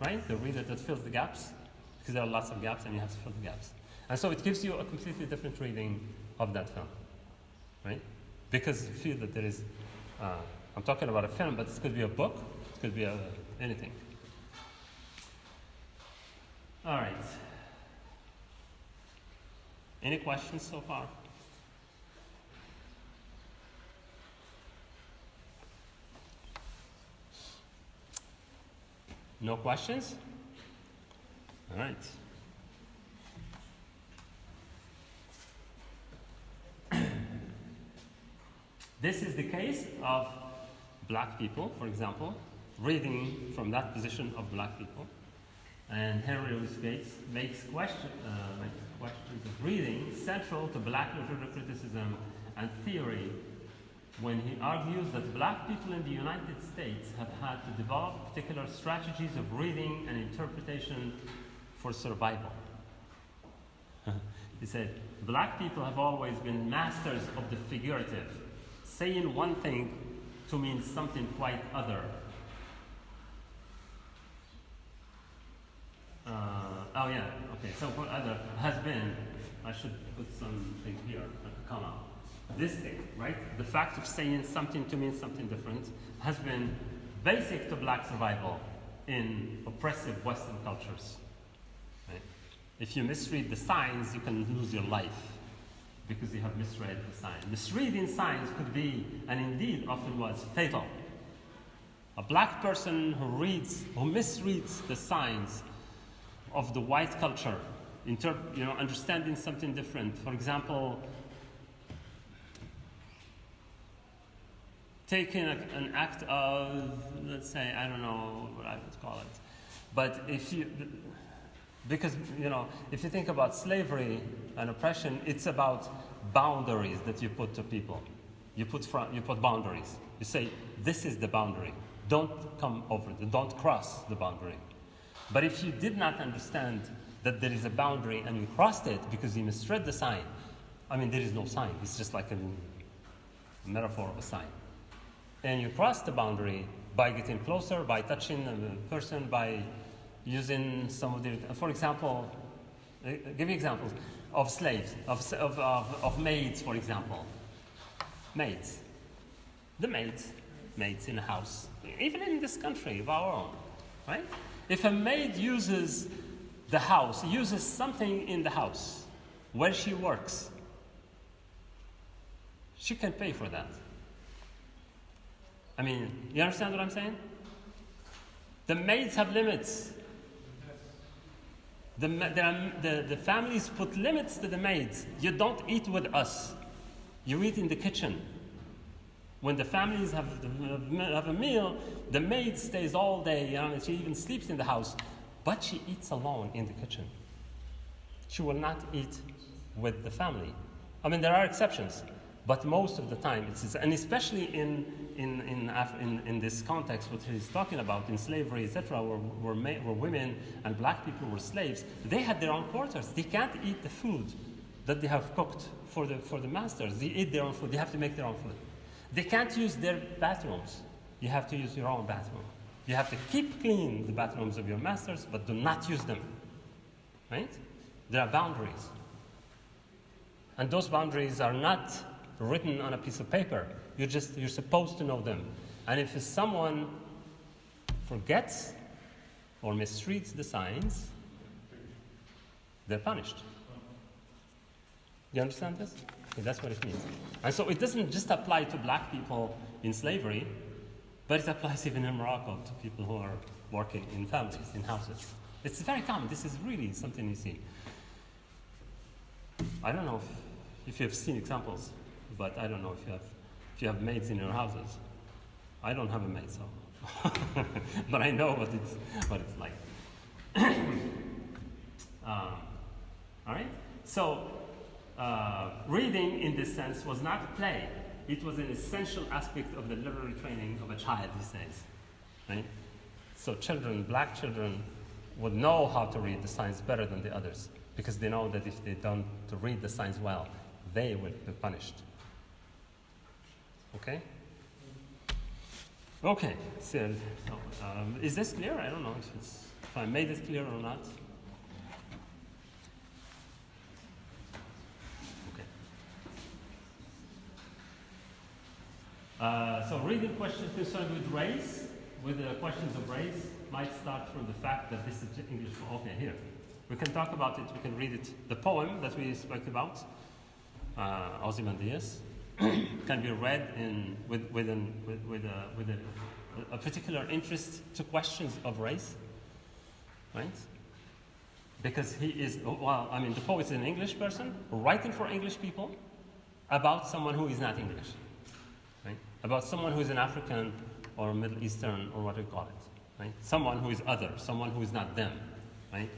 right? The reader that fills the gaps, because there are lots of gaps and you have to fill the gaps. And so it gives you a completely different reading of that film, right? Because you feel that there is, I'm talking about a film, but this could be a book, it could be anything. All right. Any questions so far? No questions? All right. This is the case of black people, for example, reading from that position of black people. And Henry Louis Gates makes questions of reading central to black literature criticism and theory when he argues that black people in the United States have had to develop particular strategies of reading and interpretation for survival. He said, black people have always been masters of the figurative, saying one thing to mean something quite other. So for other has been, I should put something here, like a comma. This thing, right? The fact of saying something to mean something different has been basic to black survival in oppressive Western cultures. Right? If you misread the signs, you can lose your life because you have misread the signs. Misreading signs could be, and indeed often was, fatal. A black person who misreads the signs of the white culture, understanding something different. For example, taking an act of, let's say, I don't know what I would call it, but if you think about slavery and oppression, it's about boundaries that you put to people. You put boundaries. You say, this is the boundary. Don't come over it. Don't cross the boundary. But if you did not understand that there is a boundary and you crossed it because you misread the sign, there is no sign. It's just like a metaphor of a sign. And you cross the boundary by getting closer, by touching a person, by using some of the, for example, give you examples of slaves, of maids, for example. Maids. The maids in a house, even in this country of our own, right? If a maid uses something in the house where she works, she can pay for that. You understand what I'm saying? The maids have limits. The families put limits to the maids. You don't eat with us. You eat in the kitchen. When the families have a meal, the maid stays all day, she even sleeps in the house, but she eats alone in the kitchen. She will not eat with the family. There are exceptions, but most of the time and especially in this context, what he's talking about in slavery, etc., where women and black people were slaves, they had their own quarters. They can't eat the food that they have cooked for the masters. They eat their own food. They have to make their own food. They can't use their bathrooms. You have to use your own bathroom. You have to keep clean the bathrooms of your masters, but do not use them. Right? There are boundaries. And those boundaries are not written on a piece of paper. You're supposed to know them. And if someone forgets or misreads the signs, they're punished. You understand this? Okay, that's what it means. And so it doesn't just apply to black people in slavery, but it applies even in Morocco to people who are working in families, in houses. It's very common. This is really something you see. I don't know if you have seen examples, but I don't know if you have maids in your houses. I don't have a maid, so but I know what it's like. All right. So reading, in this sense, was not play. it was an essential aspect of the literary training of a child, he says. Right? So children, black children, would know how to read the signs better than the others, because they know that if they don't read the signs well, they will be punished. Okay? Okay, so is this clear? I don't know if I made it clear or not. Okay. So reading questions concerned with race, with the questions of race, might start from the fact that this is English. Okay, here. We can talk about it, we can read it. The poem that we spoke about, Ozymandias, can be read with a particular interest to questions of race, right? Because he is, the poet is an English person writing for English people about someone who is not English, right? About someone who is an African or Middle Eastern or what we call it, right? Someone who is other, someone who is not them, right?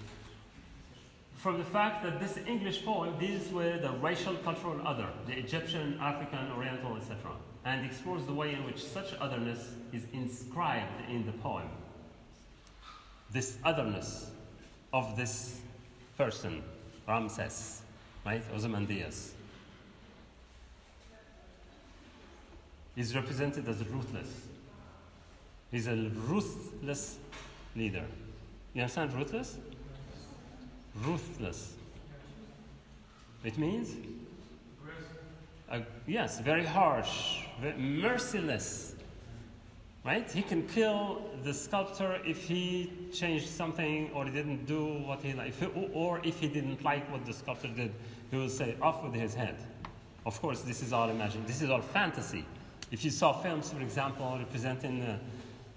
From the fact that this English poem deals with a racial, cultural other, the Egyptian, African, Oriental, etc., and explores the way in which such otherness is inscribed in the poem. This otherness of this person, Ramses, right, Ozymandias, is represented as ruthless. He's a ruthless leader. You understand ruthless? Ruthless. It means? Yes, very harsh, merciless. Right? He can kill the sculptor if he changed something or he didn't do what he liked. Or if he didn't like what the sculptor did, he will say, off with his head. Of course, this is all imagined. This is all fantasy. If you saw films, for example, representing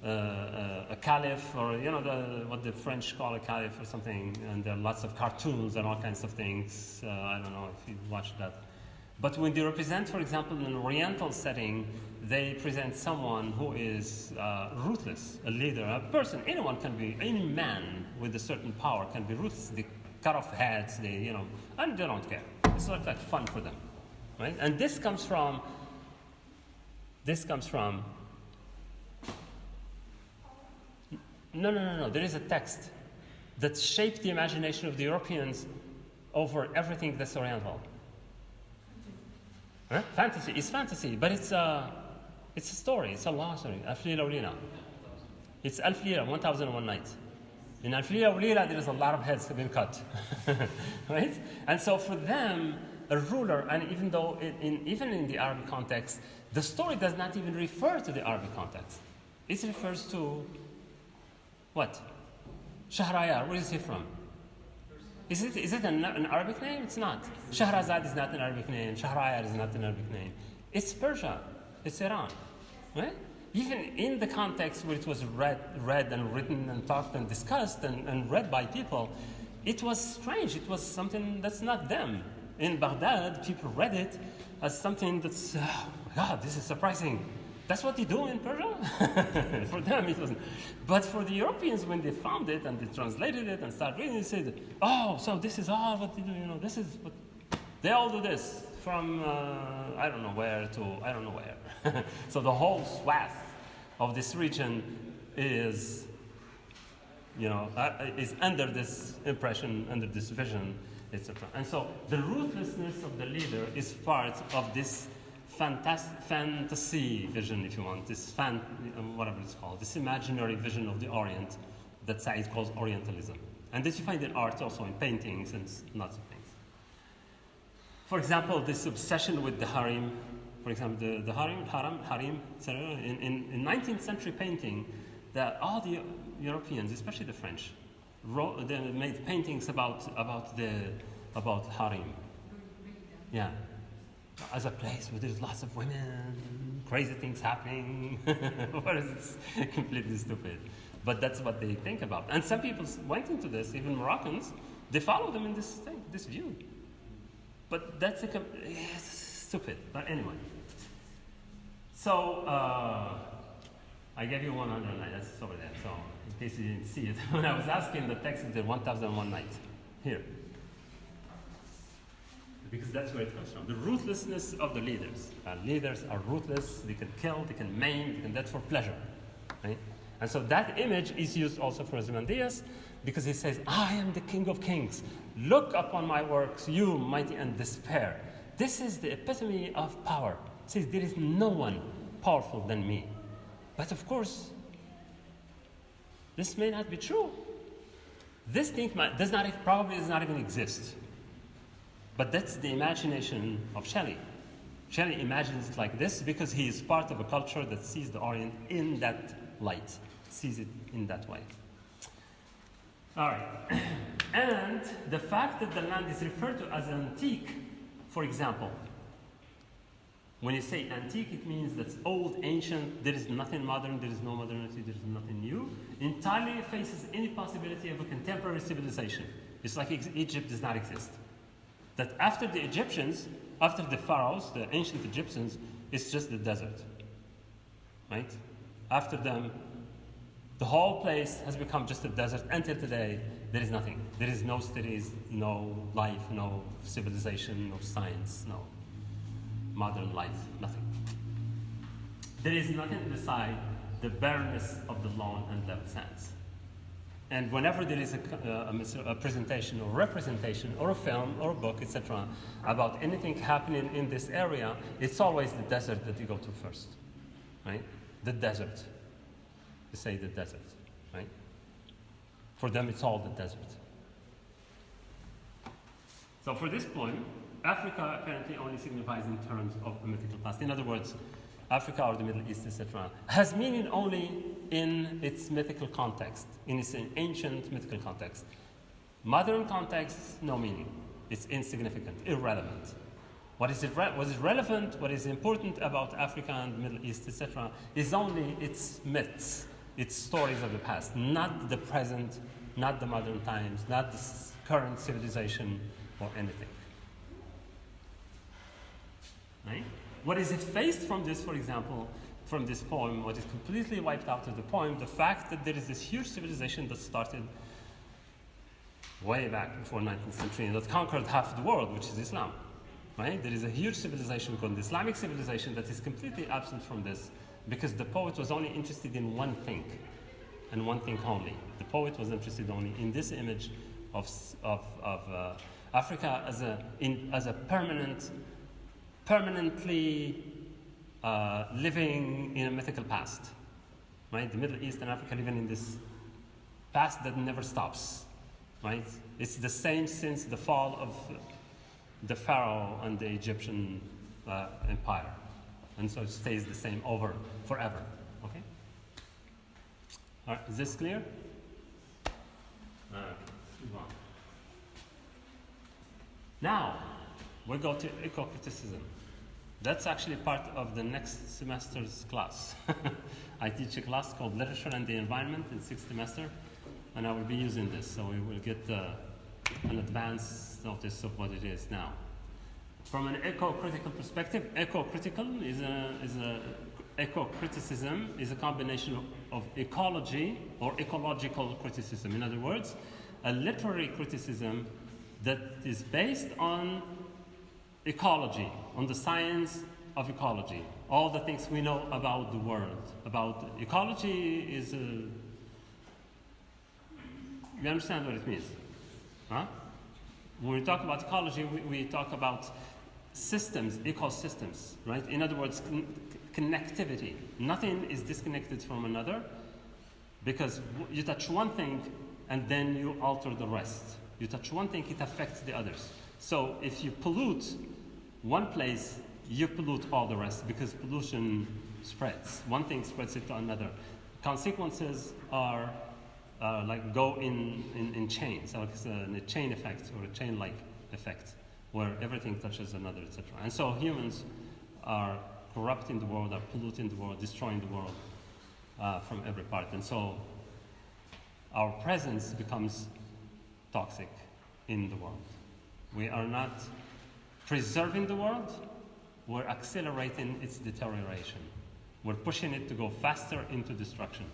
a caliph, or what the French call a caliph or something, and there are lots of cartoons and all kinds of things. I don't know if you watched that. But when they represent, for example, in an Oriental setting, they present someone who is ruthless, a leader, a person. Anyone can be, any man with a certain power can be ruthless. They cut off heads, and they don't care. It's not like fun for them, right? And this comes from. No. There is a text that shaped the imagination of the Europeans over everything that's Oriental. Huh? Fantasy. It's fantasy, but it's a story. It's a long story. Alf Leila Walila. It's Alf Leila, 1001 Nights. In Alf Leila Walila, there is a lot of heads have been cut, right? And so for them, a ruler, and even though even in the Arabic context, the story does not even refer to the Arabic context. It refers to what? Shahrayar, where is he from? Is it an Arabic name? It's not. Shahrazad is not an Arabic name. Shahrayar is not an Arabic name. It's Persia. It's Iran. Right? Even in the context where it was read and written and talked and discussed and read by people, it was strange. It was something that's not them. In Baghdad, people read it as something that's, oh my God, this is surprising. That's what they do in Persia? For them, it wasn't. But for the Europeans, when they found it and they translated it and started reading, they said, oh, so this is all what they do, this is what, they all do this from I don't know where to I don't know where. So the whole swath of this region is, is under this impression, under this vision, etc. And so the ruthlessness of the leader is part of this fantasy vision, if you want, this whatever it's called, this imaginary vision of the Orient that Said calls Orientalism. And this you find in art also, in paintings and lots of things. For example, this obsession with the harem, for example, the harem, etc. In 19th century painting, all the Europeans, especially the French, they made paintings about harem. Yeah. As a place where there's lots of women, crazy things happening, whereas it's completely stupid. But that's what they think about. And some people went into this, even Moroccans, they follow them in this view. But that's it's stupid. But anyway. So, I gave you 100 nights, that's over there. So, in case you didn't see it, when I was asking, the text is the 1001 Nights. Here. Because that's where it comes from. The ruthlessness of the leaders. Leaders are ruthless, they can kill, they can maim, they can death for pleasure. Right? And so that image is used also for Ozymandias, because he says, I am the king of kings. Look upon my works, you mighty and despair. This is the epitome of power. He says, there is no one powerful than me. But of course, this may not be true. This thing probably does not even exist. But that's the imagination of Shelley. Shelley imagines it like this because he is part of a culture that sees the Orient in that light, sees it in that way. All right. And the fact that the land is referred to as antique, for example, when you say antique, it means that's old, ancient, there is nothing modern, there is no modernity, there is nothing new, entirely faces any possibility of a contemporary civilization. It's like Egypt does not exist. That after the Egyptians, after the pharaohs, the ancient Egyptians, it's just the desert, right? After them, the whole place has become just a desert. Until today, there is nothing. There is no cities, no life, no civilization, no science, no modern life, nothing. There is nothing beside the barrenness of the lawn and level sands. And whenever there is a presentation or representation or a film or a book, etc., about anything happening in this area, it's always the desert that you go to first, right? The desert. You say the desert, right? For them, it's all the desert. So for this poem, Africa apparently only signifies in terms of a mythical past. In other words, Africa or the Middle East, etc., has meaning only in its mythical context, in its ancient mythical context. Modern context, no meaning. It's insignificant, irrelevant. What is relevant, what is important about Africa and the Middle East, etc., is only its myths, its stories of the past, not the present, not the modern times, not the current civilization or anything. Right? What is effaced from this, for example, from this poem, what is completely wiped out of the poem, the fact that there is this huge civilization that started way back before 19th century and that conquered half the world, which is Islam. Right? There is a huge civilization called the Islamic civilization that is completely absent from this because the poet was only interested in one thing and one thing only. The poet was interested only in this image of Africa as a permanently living in a mythical past, right? The Middle East and Africa living in this past that never stops, right? It's the same since the fall of the Pharaoh and the Egyptian empire, and so it stays the same forever. Okay. All right. Is this clear? Let's move on. Now we go to eco-criticism. That's actually part of the next semester's class. I teach a class called Literature and the Environment in 6th semester, and I will be using this, so we will get an advance notice of what it is now. From an eco-critical perspective, eco-criticism is a combination of ecology or ecological criticism. In other words, a literary criticism that is based on ecology, on the science of ecology, all the things we know about the world. About ecology is you understand what it means? Huh? When we talk about ecology, we talk about systems, ecosystems, right? In other words, connectivity. Nothing is disconnected from another because you touch one thing and then you alter the rest. You touch one thing, it affects the others. So if you pollute one place, you pollute all the rest because pollution spreads. One thing spreads it to another. Consequences are like go in chains. So it's a chain effect or a chain-like effect where everything touches another, etc. And so humans are corrupting the world, are polluting the world, destroying the world from every part. And so our presence becomes toxic in the world. We are not preserving the world, we're accelerating its deterioration. We're pushing it to go faster into destruction.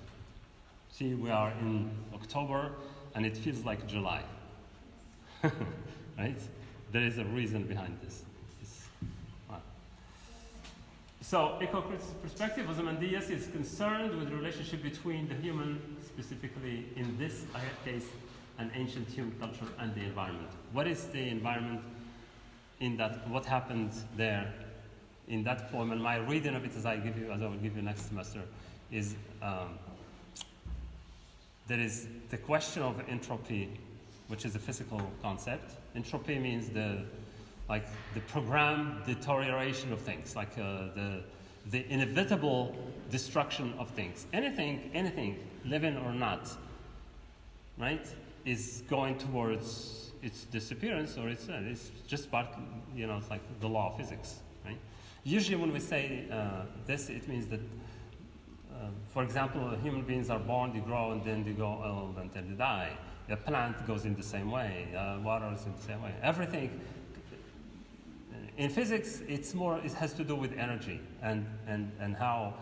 See, we are in October and it feels like July, right? There is a reason behind this. So, eco-criticist perspective, Ozymandias is concerned with the relationship between the human, specifically in this case, an ancient human culture, and the environment. What is the environment in that? What happened there in that poem? And my reading of it, as I will give you next semester, is there is the question of entropy, which is a physical concept. Entropy means the programmed deterioration of things, like the inevitable destruction of things. Anything, living or not, right, is going towards its disappearance, or it's just part, it's like the law of physics, right? Usually when we say this, it means that, for example, human beings are born, they grow, and then they go old until they die. A plant goes in the same way. Water is in the same way. Everything. In physics, it has to do with energy and how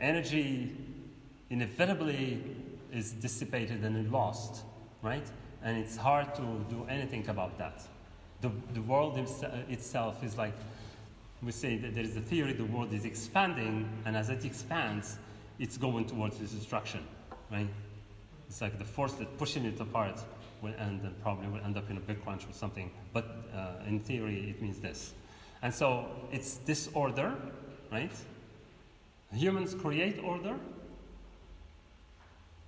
energy inevitably is dissipated and lost, right? And it's hard to do anything about that. The world itself is like, we say that there is a theory the world is expanding, and as it expands, it's going towards its destruction, right? It's like the force that's pushing it apart and then probably will end up in a big crunch or something. But in theory, it means this. And so it's disorder, right? Humans create order.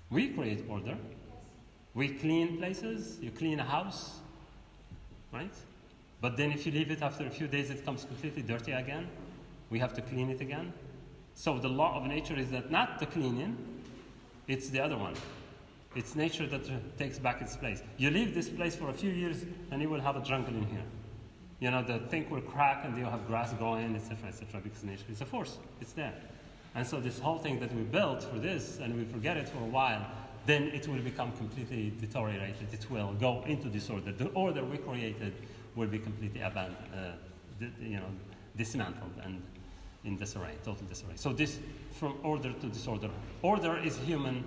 We create order. We clean places. You clean a house, right? But then if you leave it after a few days, it becomes completely dirty again. We have to clean it again. So the law of nature is that not the cleaning, it's the other one. It's nature that takes back its place. You leave this place for a few years, and you will have a jungle in here. The thing will crack, and you'll have grass growing, etc., because nature is a force. It's there. And so this whole thing that we built for this, and we forget it for a while, then it will become completely deteriorated. It will go into disorder. The order we created will be completely abandoned, dismantled, and in disarray, total disarray. So this, from order to disorder. Order is human,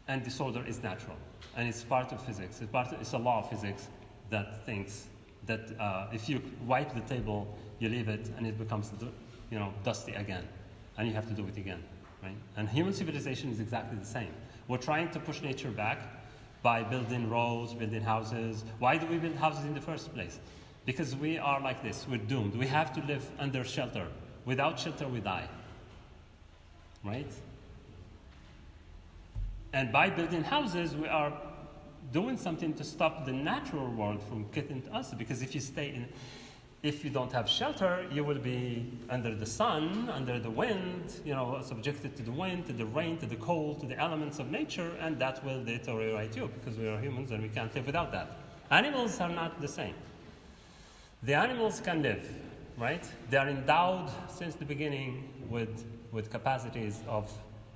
and disorder is natural, and it's part of physics. It's a law of physics that thinks that if you wipe the table, you leave it, and it becomes, dusty again, and you have to do it again, right? And human civilization is exactly the same. We're trying to push nature back by building roads, building houses. Why do we build houses in the first place? Because we are like this. We're doomed. We have to live under shelter. Without shelter, we die, right? And by building houses, we are doing something to stop the natural world from getting to us. Because if you don't have shelter, you will be under the sun, under the wind, subjected to the wind, to the rain, to the cold, to the elements of nature, and that will deteriorate you, because we are humans and we can't live without that. Animals are not the same. The animals can live, right? They are endowed since the beginning with capacities of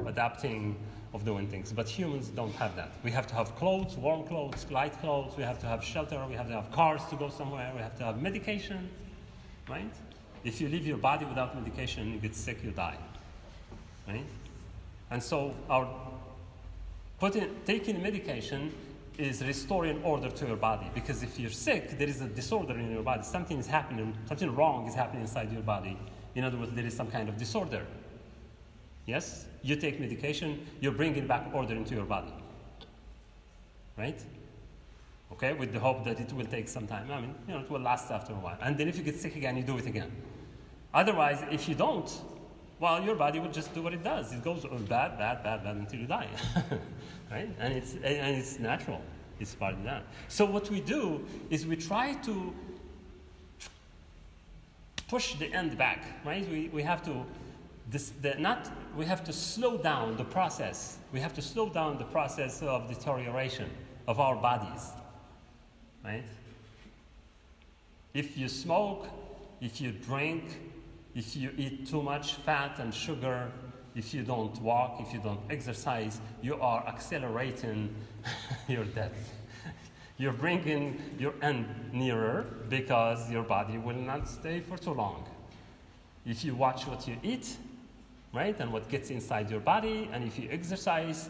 adapting, of doing things. But humans don't have that. We have to have clothes, warm clothes, light clothes. We have to have shelter. We have to have cars to go somewhere. We have to have medication, right? If you leave your body without medication, you get sick, you die, right? And so taking medication is restoring order to your body. Because if you're sick, there is a disorder in your body. Something is happening. Something wrong is happening inside your body. In other words, there is some kind of disorder. Yes? You take medication, you're bringing back order into your body. Right? Okay? With the hope that it will take some time. It will last after a while. And then if you get sick again, you do it again. Otherwise, if you don't, well, your body will just do what it does. It goes bad until you die. Right? And it's natural. It's part of that. So what we do is we try to push the end back, right? We have to we have to slow down the process. We have to slow down the process of deterioration of our bodies, right? If you smoke, if you drink, if you eat too much fat and sugar, if you don't walk, if you don't exercise, you are accelerating your death. You're bringing your end nearer because your body will not stay for too long. If you watch what you eat, right, and what gets inside your body, and if you exercise,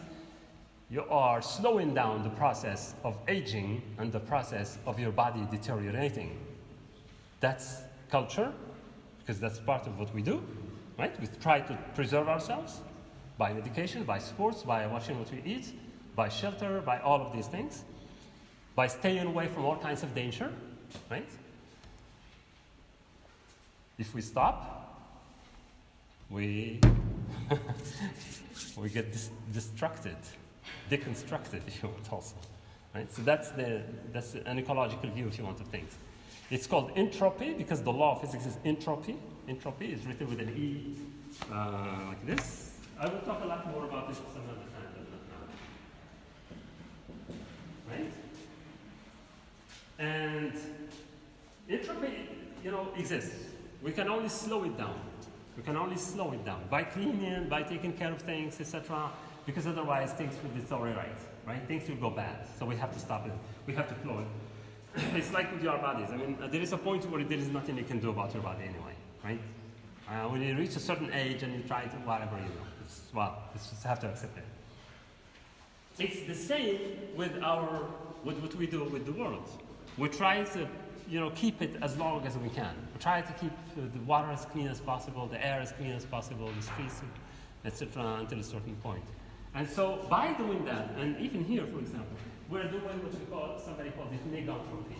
you are slowing down the process of aging and the process of your body deteriorating. That's culture, because that's part of what we do, right? We try to preserve ourselves by education, by sports, by watching what we eat, by shelter, by all of these things, by staying away from all kinds of danger, right? If we stop, we we get deconstructed, if you want, also, right? So that's an ecological view, if you want, of things. It's called entropy because the law of physics is entropy. Entropy is written with an E, like this. I will talk a lot more about this some other time, but not now. Right? And entropy, exists. We can only slow it down. We can only slow it down by cleaning, by taking care of things, etc. Because otherwise things will deteriorate, right? Things will go bad. So we have to stop it. We have to slow it. It's like with your bodies. I mean, there is a point where there is nothing you can do about your body anyway, right? When you reach a certain age and you try to whatever, it's just have to accept it. It's the same with what we do with the world. We try to, keep it as long as we can. We try to keep the water as clean as possible, the air as clean as possible, the streets, etc., until a certain point. And so by doing that, and even here, for example, we're doing what somebody called it negantropy.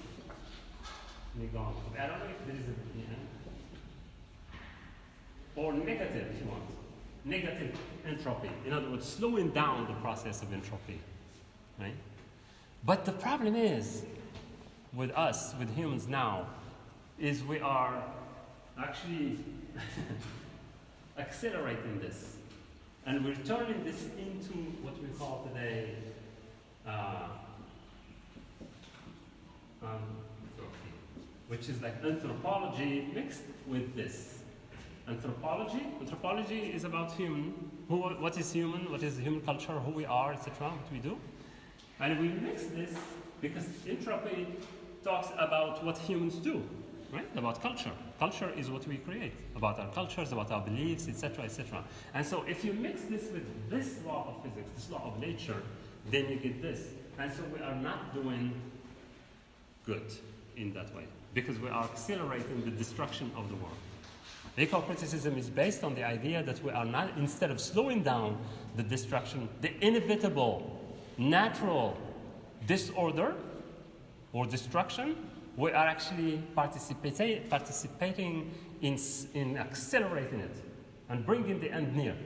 Negantropy. I don't know if there is or negative, if you want. Negative entropy. In other words, slowing down the process of entropy, right? But the problem is, with us, with humans now, is we are actually accelerating this. And we're turning this into what we call today which is like anthropology mixed with this. Anthropology is about what is human, what is human culture, who we are, etc., what we do. And we mix this because entropy talks about what humans do, right? About culture. Culture is what we create, about our cultures, about our beliefs, etc., etc. And so if you mix this with this law of physics, this law of nature, then you get this. And so we are not doing good in that way, because we are accelerating the destruction of the world. Eco-criticism is based on the idea that we are not, instead of slowing down the destruction, the inevitable, natural disorder or destruction, we are actually participating in accelerating it and bringing the end near.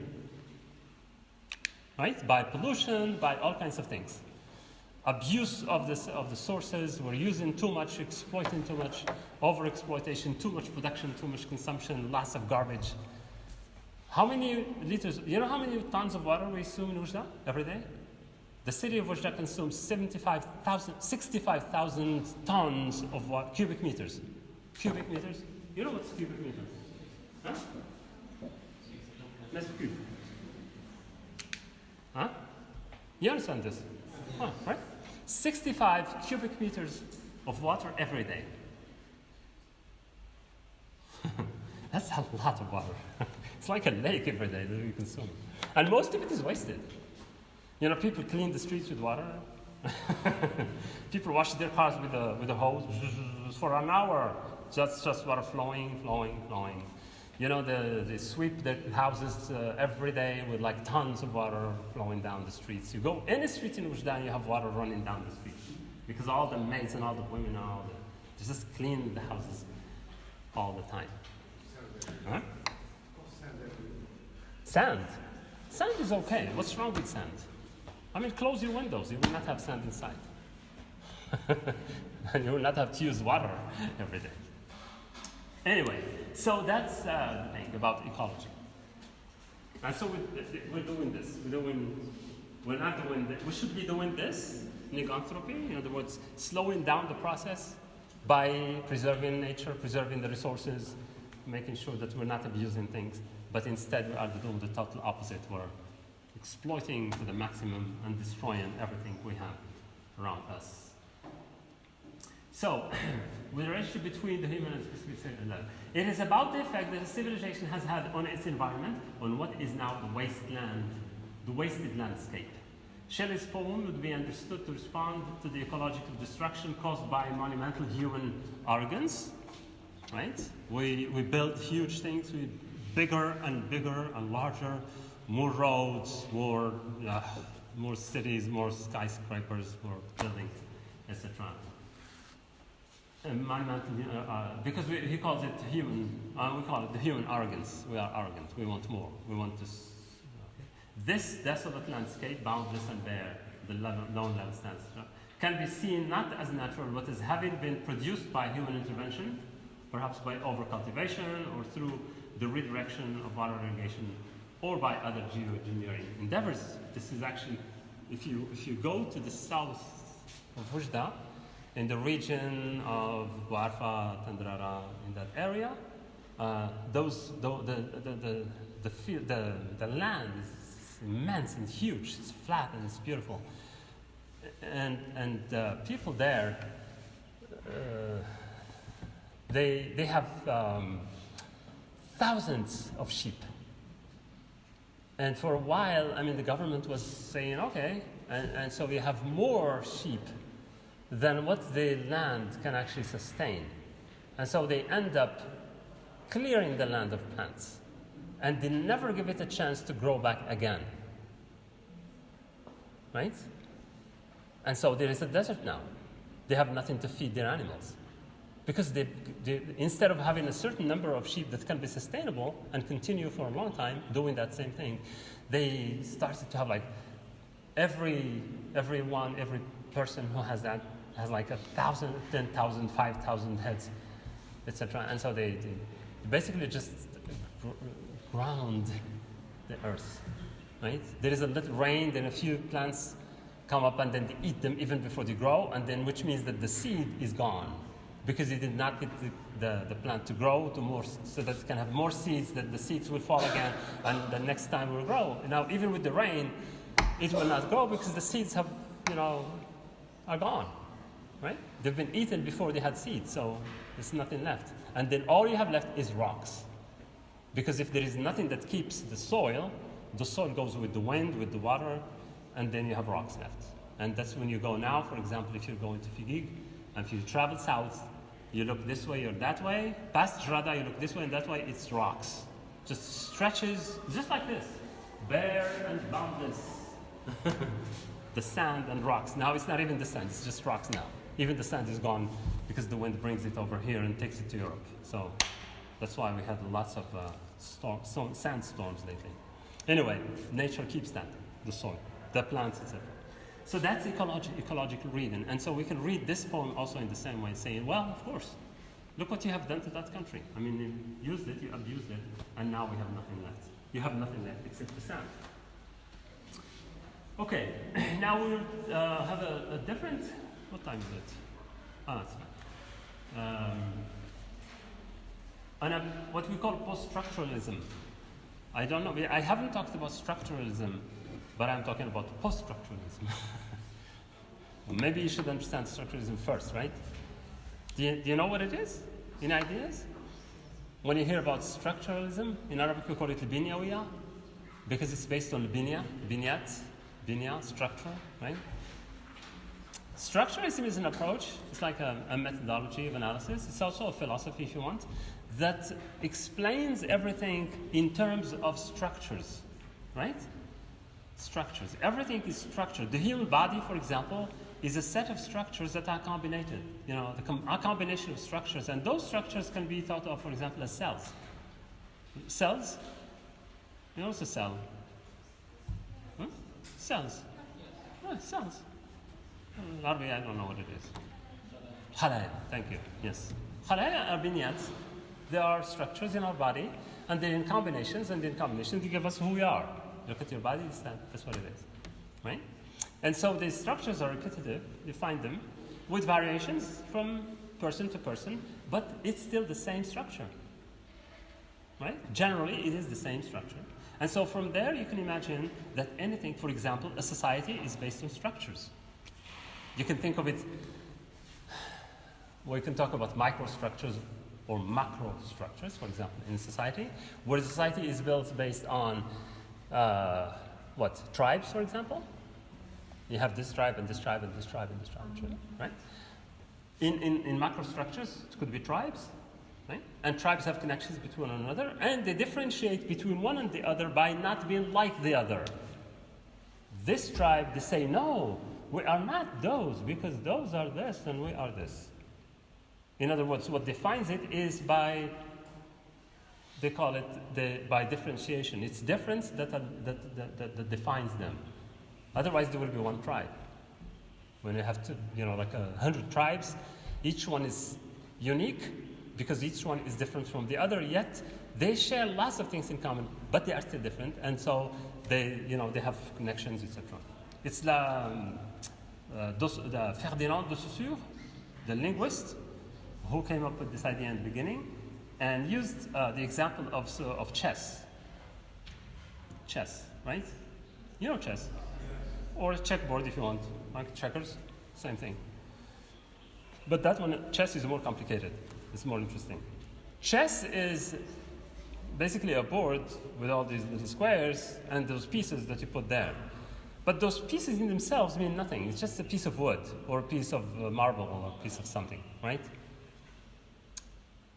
Right? By pollution, by all kinds of things. Abuse of the sources, we're using too much, exploiting too much, overexploitation, too much production, too much consumption, lots of garbage. How many liters, how many tons of water we consume in Oujda every day? The city of Oujda consumes 65,000 tons of water, cubic meters. Cubic meters? You know what's cubic meters? Huh? Meters cube. Huh? You understand this? Huh, right? 65 cubic meters of water every day. That's a lot of water. It's like a lake every day that we consume. And most of it is wasted. People clean the streets with water. People wash their cars with a hose for an hour. Just water flowing. They sweep their houses every day with like tons of water flowing down the streets. You go any street in Oujda and you have water running down the street. Because all the maids and all the women they just clean the houses all the time. Huh? Sand. Sand is okay. What's wrong with sand? I mean, close your windows. You will not have sand inside. And you will not have to use water every day. Anyway, so that's the thing about ecology. And so we're doing this. We're not doing this. We should be doing this, negantropy, in other words, slowing down the process by preserving nature, preserving the resources, making sure that we're not abusing things, but instead we are doing the total opposite. We're exploiting to the maximum and destroying everything we have around us. So, the relationship between the human and specific civilization. It is about the effect that a civilization has had on its environment, on what is now the wasteland, the wasted landscape. Shelley's poem would be understood to respond to the ecological destruction caused by monumental human arrogance, right? We build huge things, bigger and larger, more roads, more cities, more skyscrapers, more buildings, etc. And monumental, because he calls it human, we call it the human arrogance. We are arrogant. We want more. We want this. This desolate landscape, boundless and bare, the lone level stands, can be seen not as natural, but as having been produced by human intervention, perhaps by overcultivation or through the redirection of water irrigation, or by other geoengineering endeavors. This is actually, if you go to the south of Oujda, in the region of Bouarfa, Tandrara, in that area, the land is immense and huge. It's flat and it's beautiful, and people there, they have thousands of sheep. And for a while, I mean, the government was saying, okay, and so we have more sheep than what the land can actually sustain. And so they end up clearing the land of plants. And they never give it a chance to grow back again. Right? And so there is a desert now. They have nothing to feed their animals. Because they, instead of having a certain number of sheep that can be sustainable and continue for a long time doing that same thing, they started to have like every person who has that has like 1,000, 10,000, 5,000 heads, etc. And so they basically just ground the earth, right? There is a little rain, then a few plants come up and then they eat them even before they grow, and then which means that the seed is gone because it did not get the plant to grow to more, so that it can have more seeds, that the seeds will fall again and the next time will grow. Now even with the rain, it will not grow because the seeds have, are gone, right? They've been eaten before they had seeds, so there's nothing left. And then all you have left is rocks. Because if there is nothing that keeps the soil goes with the wind, with the water, and then you have rocks left. And that's when you go now, for example, if you're going to Figig, and if you travel south, you look this way or that way, past Jrada, you look this way and that way, it's rocks. Just stretches, just like this, bare and boundless. The sand and rocks. Now it's not even the sand, it's just rocks now. Even the sand is gone because the wind brings it over here and takes it to Europe. So that's why we had lots of sandstorms lately. Anyway, nature keeps that, the soil, the plants, etc. So that's ecological reading. And so we can read this poem also in the same way, saying, well, of course, look what you have done to that country. I mean, you used it, you abused it, and now we have nothing left. You have nothing left except the sand. Okay, now we'll have a different, what time is it? It's fine. And what we call post-structuralism. I don't know, I haven't talked about structuralism, but I'm talking about post-structuralism. Maybe you should understand structuralism first, right? Do you know what it is? Any ideas? When you hear about structuralism, in Arabic we call it al-binyawiya, because it's based on binya, structure, right? Structuralism is an approach, it's like a methodology of analysis. It's also a philosophy, if you want, that explains everything in terms of structures, right? Structures. Everything is structured. The human body, for example, is a set of structures that are combined. A combination of structures, and those structures can be thought of, for example, as cells. Cells? You know what's a cell? Huh? Cells. Cells. Larbi, I don't know what it is. Khalaya, thank you. Yes. Khalaya are binyats. They are structures in our body, and they're in combinations, and in combinations they give us who we are. Look at your body, that's what it is, right? And so these structures are repetitive, you find them, with variations from person to person, but it's still the same structure, right? Generally, it is the same structure. And so from there, you can imagine that anything, for example, a society is based on structures. You can think of it, we can talk about microstructures or macro structures, for example, in society, where society is built based on tribes, for example, You have this tribe and this tribe and this tribe and this tribe, right? In macrostructures, it could be tribes, right? And tribes have connections between one another, and they differentiate between one and the other by not being like the other. This tribe, they say, no, we are not those, because those are this and we are this. In other words, what defines it is by, they call it by differentiation. It's difference that defines them. Otherwise, there will be one tribe. When you have like 100 tribes, each one is unique because each one is different from the other, yet they share lots of things in common, but they are still different, and so they have connections, etc. It's the Ferdinand de Saussure, the linguist, who came up with this idea in the beginning, and used the example of chess. Chess, right? You know chess. Or a checkboard if you want, like checkers, same thing. But that one, chess is more complicated. It's more interesting. Chess is basically a board with all these little squares and those pieces that you put there. But those pieces in themselves mean nothing. It's just a piece of wood or a piece of marble or a piece of something, right?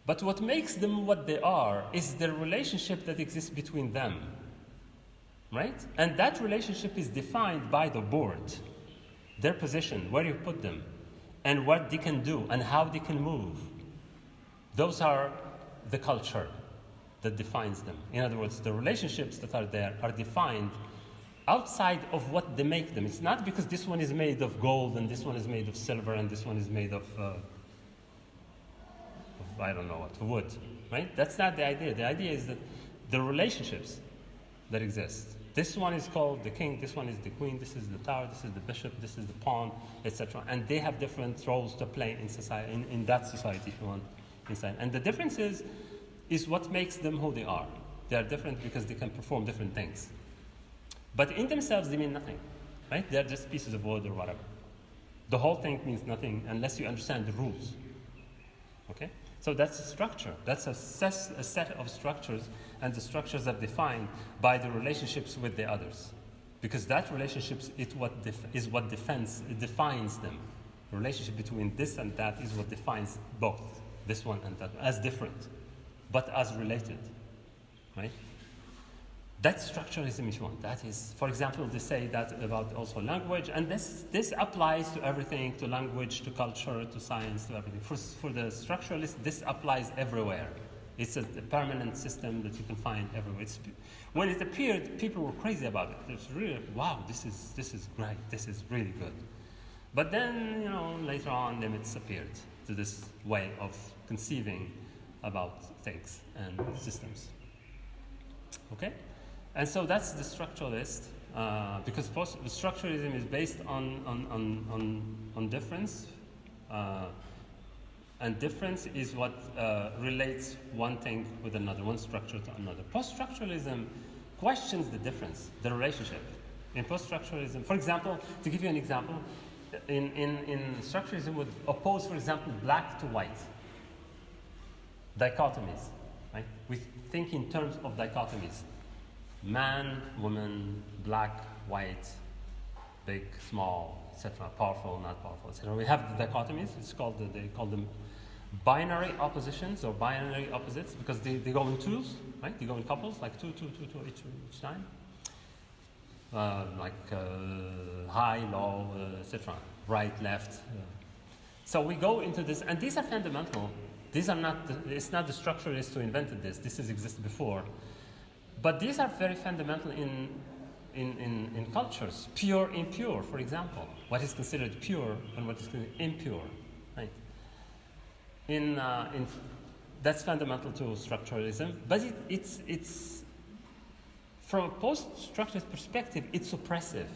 But what makes them what they are is the relationship that exists between them. Right? And that relationship is defined by the board, their position, where you put them, and what they can do, and how they can move. Those are the culture that defines them. In other words, the relationships that are there are defined outside of what they make them. It's not because this one is made of gold, and this one is made of silver, and this one is made of I don't know what, wood. Right? That's not the idea. The idea is that the relationships that exist. This one is called the king, this one is the queen, this is the tower, this is the bishop, this is the pawn, etc. And they have different roles to play in society, in that society, if you want, inside. And the difference is what makes them who they are. They are different because they can perform different things. But in themselves, they mean nothing, right? They're just pieces of wood or whatever. The whole thing means nothing unless you understand the rules, okay? So that's a structure. That's a set of structures, and the structures are defined by the relationships with the others. Because that relationship is what defines them. The relationship between this and that is what defines both, this one and that, as different, but as related, right? That's structuralism, if you want. That is, for example, they say that about also language, and this applies to everything, to language, to culture, to science, to everything. For the structuralists, this applies everywhere. It's a permanent system that you can find everywhere. When it appeared, people were crazy about it. It was really, wow, this is great, this is really good. But then, later on, limits appeared to this way of conceiving about things and systems. Okay? And so that's the structuralist, because structuralism is based on difference, and difference is what relates one thing with another, one structure to another. Post-structuralism questions the difference, the relationship. In post-structuralism, for example, to give you an example, in structuralism would oppose, for example, black to white, dichotomies, right? We think in terms of dichotomies. Man, woman, black, white, big, small, etc., powerful, not powerful, etc. We have the dichotomies. It's called they call them binary oppositions or binary opposites because they go in twos, right? They go in couples, like two each time. High, low, etc. Right, left. So we go into this, and these are fundamental. These are not. It's not the structuralists who invented this. This has existed before. But these are very fundamental in cultures. Pure, impure, for example. What is considered pure and what is considered impure, right? That's fundamental to structuralism. But it's from a post-structuralist perspective, it's oppressive.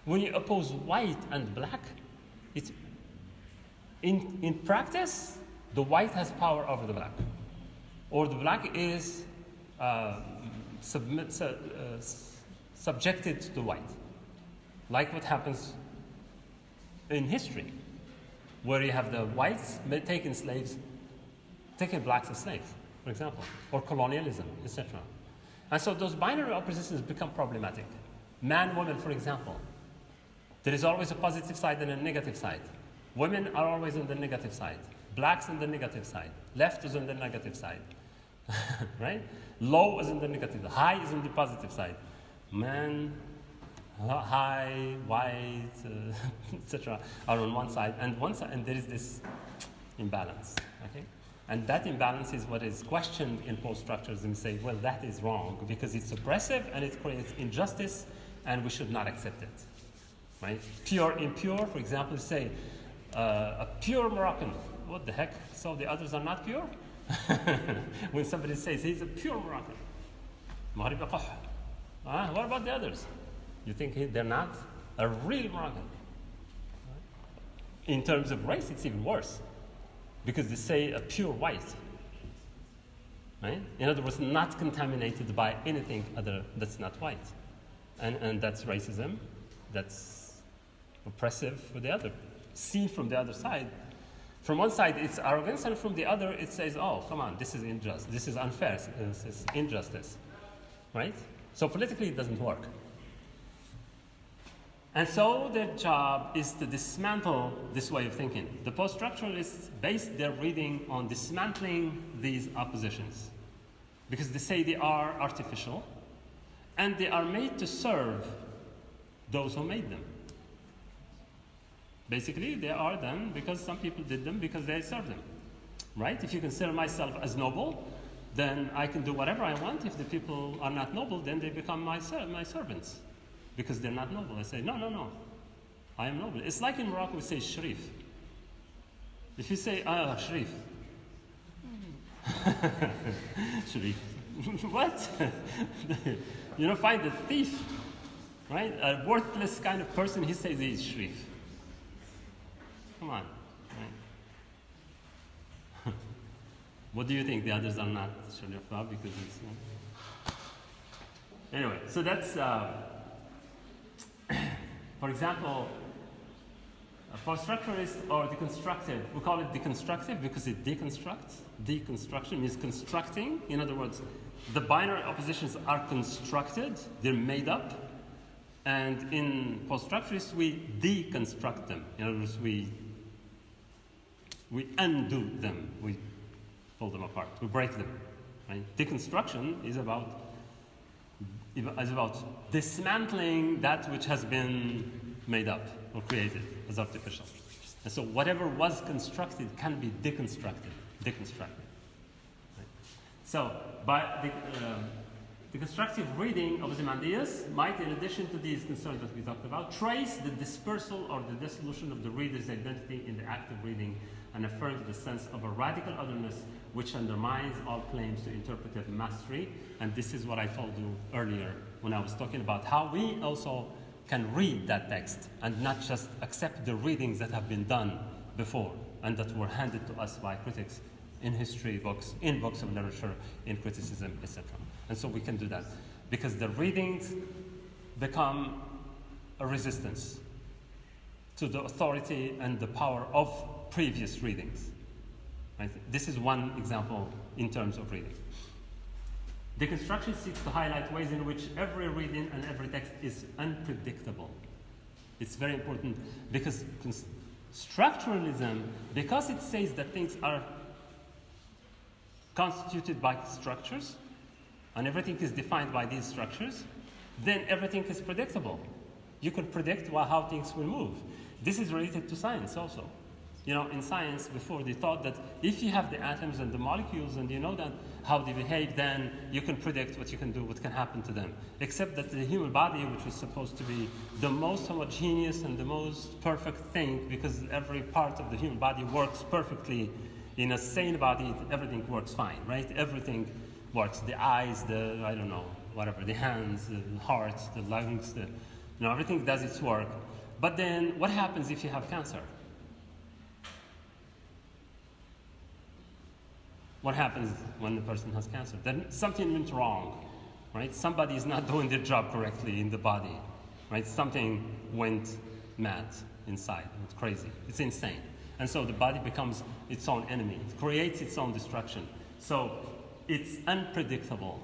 When you oppose white and black, it's in practice, the white has power over the black, or the black is subjected to the white, like what happens in history, where you have the whites taking blacks as slaves, for example, or colonialism, etc. And so those binary oppositions become problematic. Man, woman, for example. There is always a positive side and a negative side. Women are always on the negative side. Blacks on the negative side. Left is on the negative side. Right? Low is on the negative. High is on the positive side. Men, high, white, etc., are on one side, and there is this imbalance. Okay, and that imbalance is what is questioned in post-structuralism. And say, well, that is wrong because it's oppressive and it creates injustice, and we should not accept it. Right? Pure, impure, for example, say a pure Moroccan. What the heck? So the others are not pure? When somebody says he's a pure Moroccan, what about the others? You think they're not a real Moroccan? In terms of race, it's even worse, because they say a pure white. Right? In other words, not contaminated by anything other that's not white, and that's racism. That's oppressive for the other. Seen from the other side. From one side, it's arrogance, and from the other, it says, oh, come on, this is unjust. This is unfair. This is injustice. Right? So politically, it doesn't work. And so their job is to dismantle this way of thinking. The post-structuralists base their reading on dismantling these oppositions, because they say they are artificial, and they are made to serve those who made them. Basically, they are them because some people did them because they serve them, right? If you consider myself as noble, then I can do whatever I want. If the people are not noble, then they become my servants because they're not noble. I say, no, I am noble. It's like in Morocco we say Sharif. If you say, Sharif, Sharif, what? Find a thief, right? A worthless kind of person, he says he's Sharif. Come on. Right? What do you think? The others are not Sharif because it's... Anyway, so that's, for example, a post-structuralist or deconstructive. We call it deconstructive because it deconstructs. Deconstruction means constructing. In other words, the binary oppositions are constructed, they're made up. And in post-structuralists, we deconstruct them. In other words, we undo them. We pull them apart. We break them. Right? Deconstruction is about dismantling that which has been made up or created as artificial. And so whatever was constructed can be deconstructed. Right? So by the constructive reading of Ozymandias might, in addition to these concerns that we talked about, trace the dispersal or the dissolution of the reader's identity in the act of reading and affirms the sense of a radical otherness which undermines all claims to interpretive mastery. And this is what I told you earlier when I was talking about how we also can read that text and not just accept the readings that have been done before and that were handed to us by critics in history books, in books of literature, in criticism, etc. And so we can do that because the readings become a resistance to the authority and the power of previous readings. Right? This is one example in terms of reading. Deconstruction seeks to highlight ways in which every reading and every text is unpredictable. It's very important because structuralism, because it says that things are constituted by structures and everything is defined by these structures, then everything is predictable. You can predict how things will move. This is related to science also. In science, before they thought that if you have the atoms and the molecules and you know that how they behave, then you can predict what you can do, what can happen to them. Except that the human body, which was supposed to be the most homogeneous and the most perfect thing, because every part of the human body works perfectly. In a sane body, everything works fine, right? Everything works. The eyes, the hands, the heart, the lungs, everything does its work. But then what happens if you have cancer? What happens when the person has cancer? Then something went wrong, right? Somebody is not doing their job correctly in the body, right? Something went mad inside. It's crazy. It's insane. And so the body becomes its own enemy. It creates its own destruction. So it's unpredictable.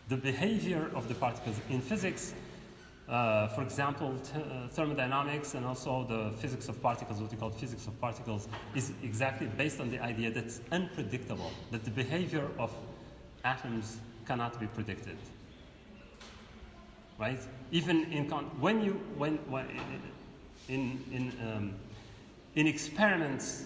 The behavior of the particles in physics, For example, thermodynamics and also the physics of particles, what we call physics of particles, is exactly based on the idea that it's unpredictable, that the behavior of atoms cannot be predicted. Right? Even in experiments,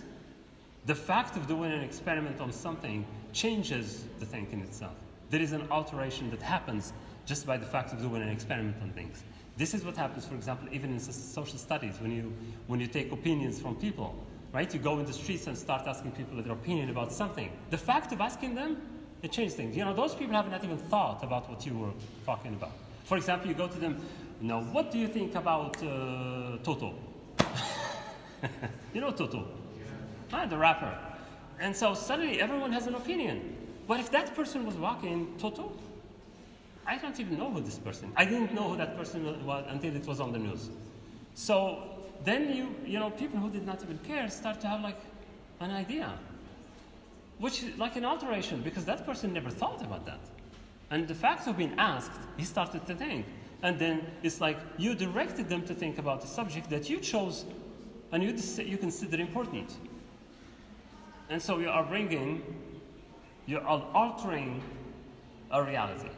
the fact of doing an experiment on something changes the thing in itself. There is an alteration that happens just by the fact of doing an experiment on things. This is what happens, for example, even in social studies, when you take opinions from people, right? You go in the streets and start asking people their opinion about something. The fact of asking them, it changes things. You know, those people have not even thought about what you were talking about. For example, you go to them, what do you think about Toto? You know Toto? Yeah. The rapper. And so suddenly everyone has an opinion. But if that person was walking Toto, I don't even know who this person. I didn't know who that person was until it was on the news. So then you know, people who did not even care start to have like an idea, which is like an alteration because that person never thought about that. And the fact of being asked, he started to think. And then it's like you directed them to think about the subject that you chose and you consider important. And so you are altering a reality.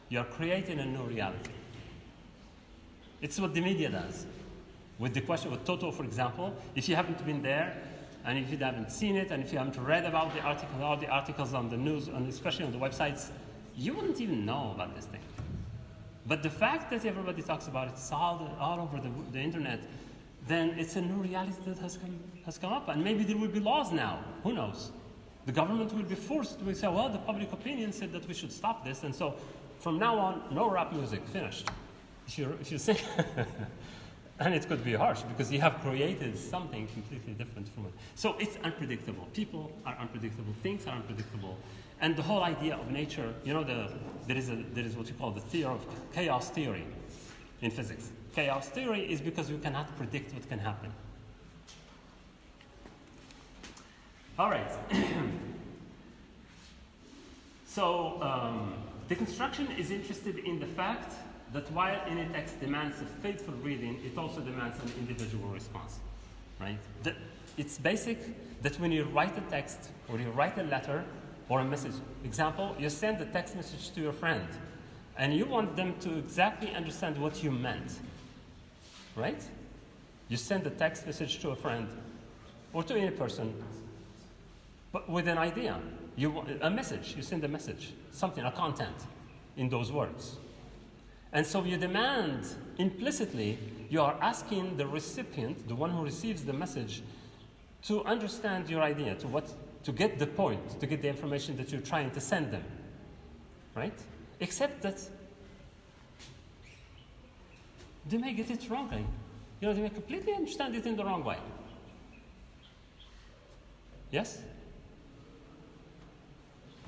You are creating a new reality. It's what the media does. With the question with Toto, for example, if you haven't been there, and if you haven't seen it, and if you haven't read about all the articles on the news, and especially on the websites, you wouldn't even know about this thing. But the fact that everybody talks about it, it's all over the internet, then it's a new reality that has come up. And maybe there will be laws now. Who knows? The government will be forced to say, well, the public opinion said that we should stop this, and so from now on, no rap music, finished. If you sing, and it could be harsh because you have created something completely different from it. So it's unpredictable. People are unpredictable. Things are unpredictable. And the whole idea of nature, you know, there is what you call the theory of chaos theory in physics. Chaos theory is because you cannot predict what can happen. All right. So deconstruction is interested in the fact that while any text demands a faithful reading, it also demands an individual response, right? It's basic that when you write a text or you write a letter or a message, example, you send a text message to your friend and you want them to exactly understand what you meant, right? You send a text message to a friend or to any person, but with an idea. You send a message, something, a content in those words. And so you demand, implicitly, you are asking the recipient, the one who receives the message, to understand your idea, to get the point, to get the information that you're trying to send them, right? Except that they may get it wrongly. You know, they may completely understand it in the wrong way. Yes?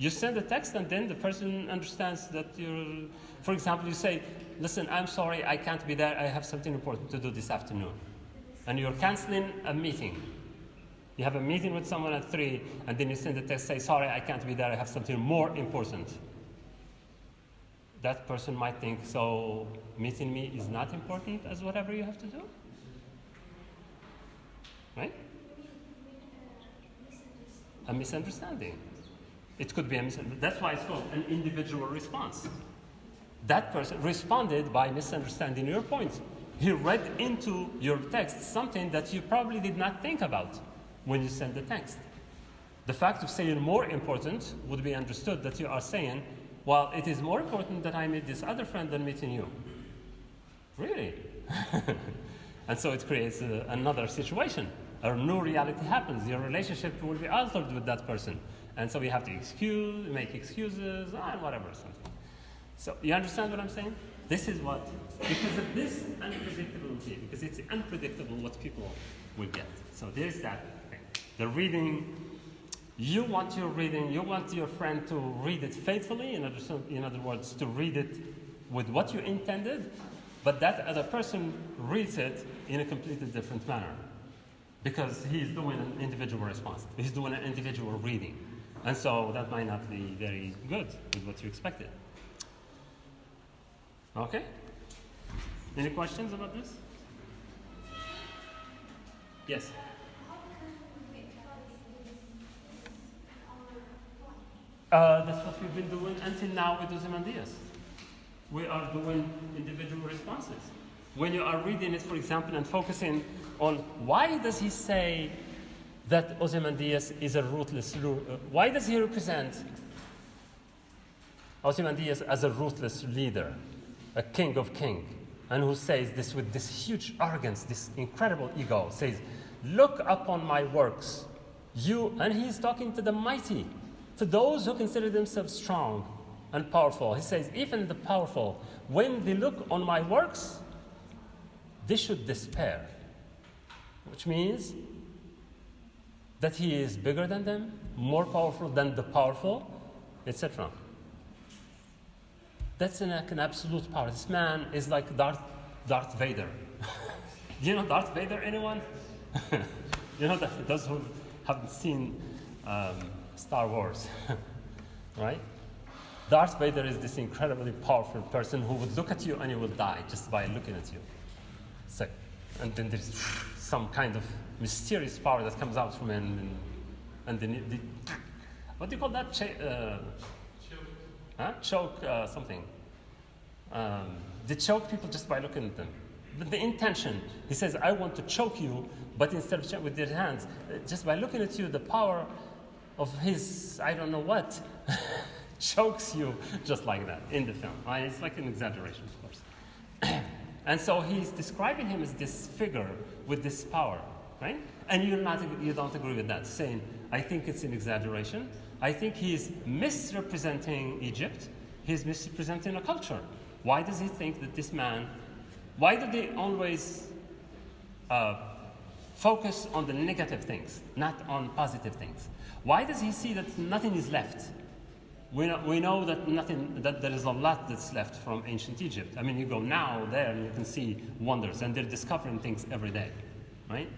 You send a text and then the person understands that you're, for example, you say, listen, I'm sorry, I can't be there, I have something important to do this afternoon. And you're canceling a meeting. You have a meeting with someone at 3, and then you send a text, say, sorry, I can't be there, I have something more important. That person might think, so meeting me is not important as whatever you have to do? Right? A misunderstanding. It could be a misunderstanding. That's why it's called an individual response. That person responded by misunderstanding your point. He read into your text something that you probably did not think about when you sent the text. The fact of saying more important would be understood that you are saying, well, it is more important that I meet this other friend than meeting you. Really? And so it creates another situation. A new reality happens. Your relationship will be altered with that person. And so you have to make excuses, and whatever, something. So you understand what I'm saying? This is what, because of this unpredictability, because it's unpredictable what people will get. So there's that thing. The reading, you want your friend to read it faithfully, in other words, to read it with what you intended, but that other person reads it in a completely different manner. Because he's doing an individual response. He's doing an individual reading. And so that might not be very good with what you expected. Okay? Any questions about this? Yes. That's what we've been doing until now with Ozymandias. We are doing individual responses. When you are reading it, for example, and focusing on why does he say that Ozymandias is a ruthless, why does he represent Ozymandias as a ruthless leader, a king of kings, and who says this with this huge arrogance, this incredible ego, says, look upon my works, you, and he's talking to the mighty, to those who consider themselves strong and powerful. He says, even the powerful, when they look on my works, they should despair, which means that he is bigger than them, more powerful than the powerful, etc. That's an absolute power. This man is like Darth Vader. Do you know Darth Vader, anyone? You know, that those who haven't seen Star Wars, right? Darth Vader is this incredibly powerful person who would look at you and you will die just by looking at you. So, and then there's some kind of mysterious power that comes out from him, and then what do you call that? Choke something. They choke people just by looking at them. But the intention, he says, I want to choke you, but instead of choke with their hands, just by looking at you, the power of his, I don't know what, chokes you just like that in the film. It's like an exaggeration, of course. And so he's describing him as this figure with this power, right? And you don't agree with that, saying, I think it's an exaggeration. I think he's misrepresenting Egypt. He's misrepresenting a culture. Why does he think that this man, why do they always focus on the negative things, not on positive things? Why does he see that nothing is left? We know that there is a lot that's left from ancient Egypt. I mean, you go now there and you can see wonders, and they're discovering things every day, right?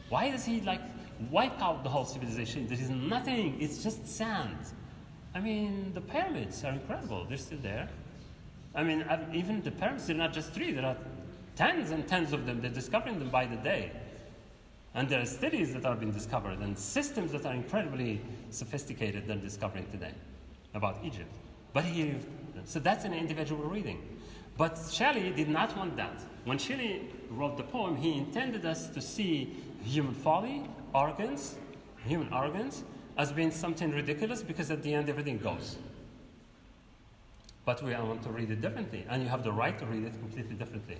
Why does he wipe out the whole civilization? There is nothing, it's just sand. I mean, the pyramids are incredible, they're still there. I mean, even the pyramids, they're not just 3, there are tens and tens of them. They're discovering them by the day. And there are cities that are being discovered and systems that are incredibly sophisticated that are discovering today about Egypt. So that's an individual reading. But Shelley did not want that. When Shelley wrote the poem, he intended us to see human folly, human arrogance, as being something ridiculous, because at the end everything goes. But we want to read it differently, and you have the right to read it completely differently.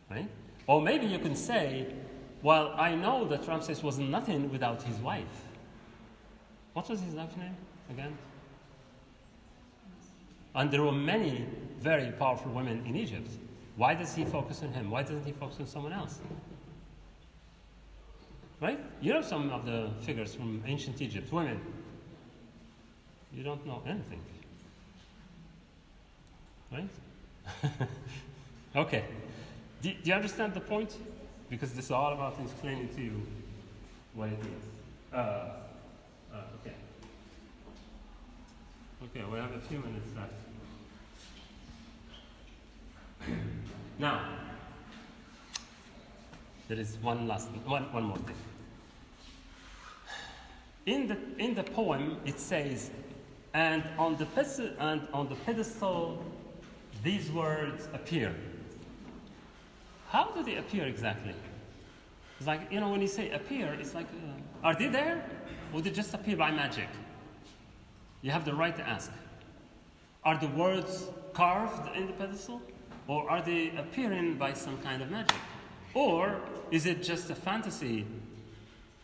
Right? Or maybe you can say, well, I know that Ramses was nothing without his wife. What was his wife's name again? And there were many very powerful women in Egypt. Why does he focus on him? Why doesn't he focus on someone else? Right? You know some of the figures from ancient Egypt, women. You don't know anything. Right? Okay. Do you understand the point? Because this is all about explaining to you what it is. Okay. Okay, we have a few minutes left. Now, there is one more thing. In the poem, it says, and on the pedestal, these words appear. How do they appear exactly? It's like, when you say appear, it's like, are they there? Or they just appear by magic? You have the right to ask. Are the words carved in the pedestal? Or are they appearing by some kind of magic? Or is it just a fantasy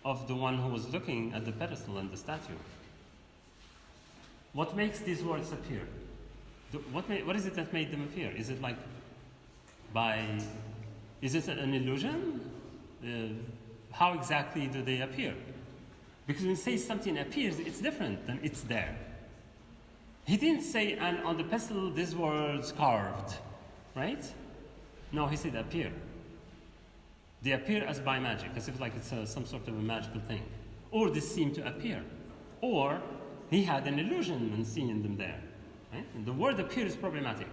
of the one who was looking at the pedestal and the statue? What makes these words appear? What is it that made them appear? Is it is it an illusion? How exactly do they appear? Because when you say something appears, it's different than it's there. He didn't say, and on the pedestal these words carved, right? No, he said appear. They appear as by magic, as if it's some sort of a magical thing. Or they seem to appear. Or he had an illusion in seeing them there. Right? And the word appear is problematic.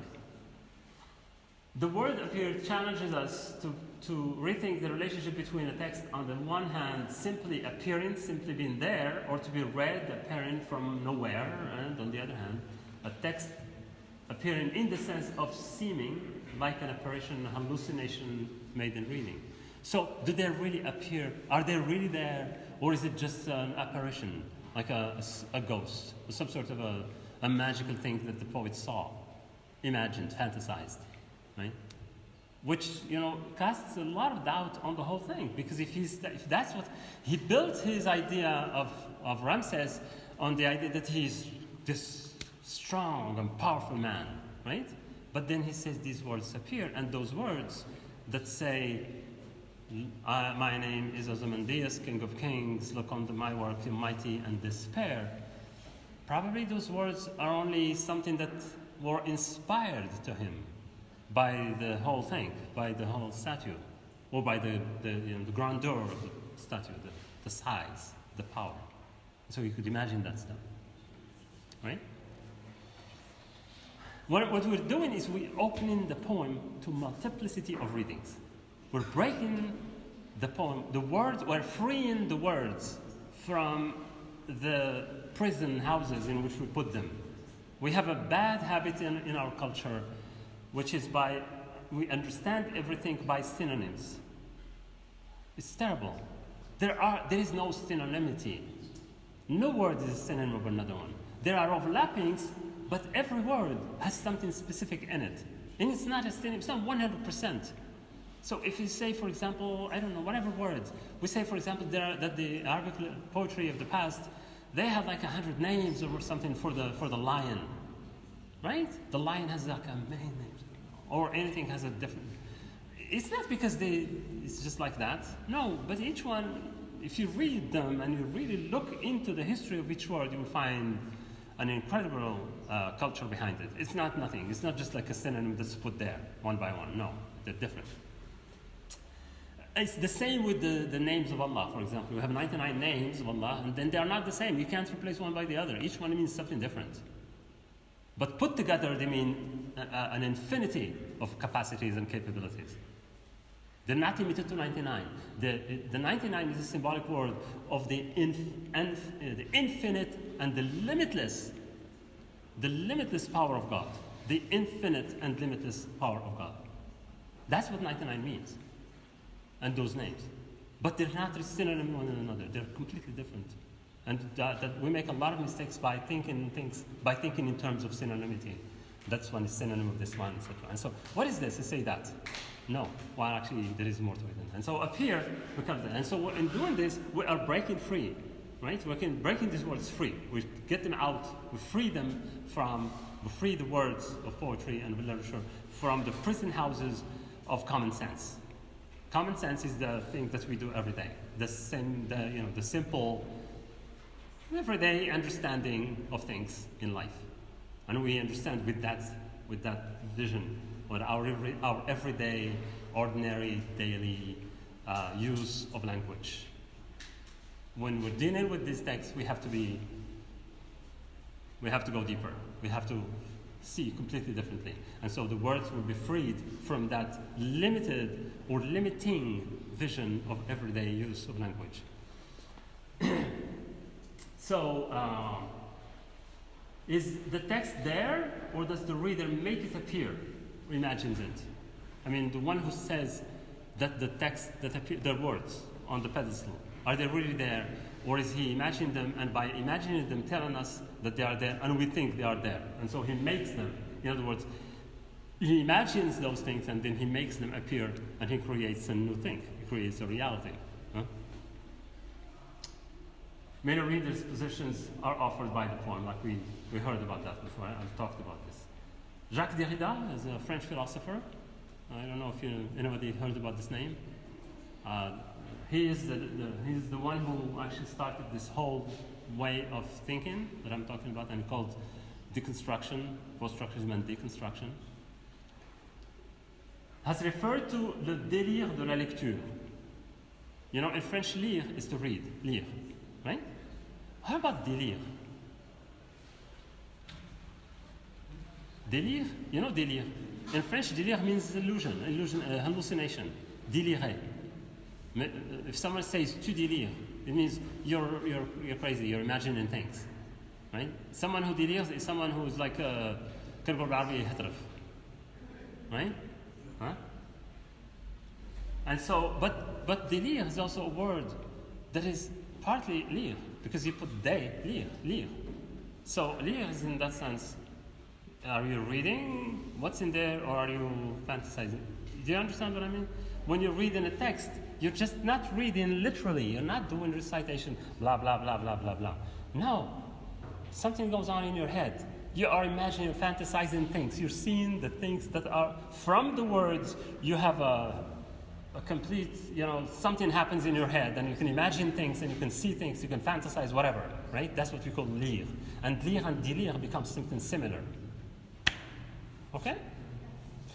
The word appear challenges us to rethink the relationship between a text on the one hand simply appearing, simply being there, or to be read appearing from nowhere, and on the other hand, a text appearing in the sense of seeming like an apparition, a hallucination made in reading. So, do they really appear? Are they really there? Or is it just an apparition, like a ghost, or some sort of a magical thing that the poet saw, imagined, fantasized, right? Which, casts a lot of doubt on the whole thing, because if that's what he built his idea of Ramses on the idea that he's this strong and powerful man, right? But then he says these words appear, and those words that say, my name is Ozymandias, King of Kings, look on my work, mighty and despair. Probably those words are only something that were inspired to him by the whole thing, by the whole statue, or by the grandeur of the statue, the size, the power. So you could imagine that stuff, right? What we're doing is we're opening the poem to multiplicity of readings. We're breaking the poem, the words, we're freeing the words from the prison houses in which we put them. We have a bad habit in our culture, which is we understand everything by synonyms. It's terrible. There is no synonymity. No word is a synonym of another one. There are overlappings, but every word has something specific in it. And it's not a synonym, it's not 100%. So if you say, for example, I don't know, whatever words, we say, for example, that the Arabic poetry of the past, they had like 100 names or something for the lion, right? The lion has like a many names, or anything has a different. It's not because it's just like that. No, but each one, if you read them and you really look into the history of each word, you will find an incredible culture behind it. It's not nothing. It's not just like a synonym that's put there one by one. No, they're different. It's the same with the names of Allah, for example. We have 99 names of Allah, and then they are not the same. You can't replace one by the other. Each one means something different. But put together, they mean an infinity of capacities and capabilities. They're not limited to 99. The 99 is a symbolic word of the infinite and the limitless power of God. The infinite and limitless power of God. That's what 99 means. And those names. But they're not synonym one another. They're completely different. And that we make a lot of mistakes by thinking in terms of synonymity. That's one is synonym of this one, etc. And so, what is this? You say that. No. Well, actually, there is more to it. And so up here, we come there. And so in doing this, we are breaking free, right? We're breaking these words free. We get them out. We free the words of poetry and literature from the prison houses of common sense. Common sense is the thing that we do every day. The simple, everyday understanding of things in life, and we understand with that vision, what our everyday, ordinary, daily use of language. When we're dealing with these texts, we have to go deeper. We have to see completely differently. And so the words will be freed from that limited or limiting vision of everyday use of language. So, is the text there, or does the reader make it appear, or imagines it? I mean, the one who says that the text, the words on the pedestal, are they really there? Or is he imagining them, and by imagining them telling us that they are there, and we think they are there? And so he makes them. In other words, he imagines those things, and then he makes them appear, and he creates a new thing. He creates a reality. Huh? Many readers' positions are offered by the poem, like we heard about that before. I've talked about this. Jacques Derrida is a French philosopher. I don't know if anybody heard about this name. He's the one who actually started this whole way of thinking that I'm talking about, and called deconstruction, post-structuralism and deconstruction. Has referred to le délire de la lecture. You know, in French, lire is to read, lire, right? How about délire? Délire? You know délire? In French, délire means illusion, hallucination. Délirer. If someone says tu délires, it means you're crazy, you're imagining things. Right? Someone who delires is someone who is like كنقول بالعربية يهترف. Right? Huh? And so, but délire is also a word that is partly lire, because you put lire. So lire is in that sense, are you reading what's in there or are you fantasizing? Do you understand what I mean? When you read in a text, you're just not reading literally. You're not doing recitation, blah, blah, blah, blah, blah, blah. No. Something goes on in your head. You are imagining, fantasizing things. You're seeing the things that are from the words. You have a complete, something happens in your head, and you can imagine things, and you can see things, you can fantasize, whatever, right? That's what we call lire. And lire and délire become something similar. Okay?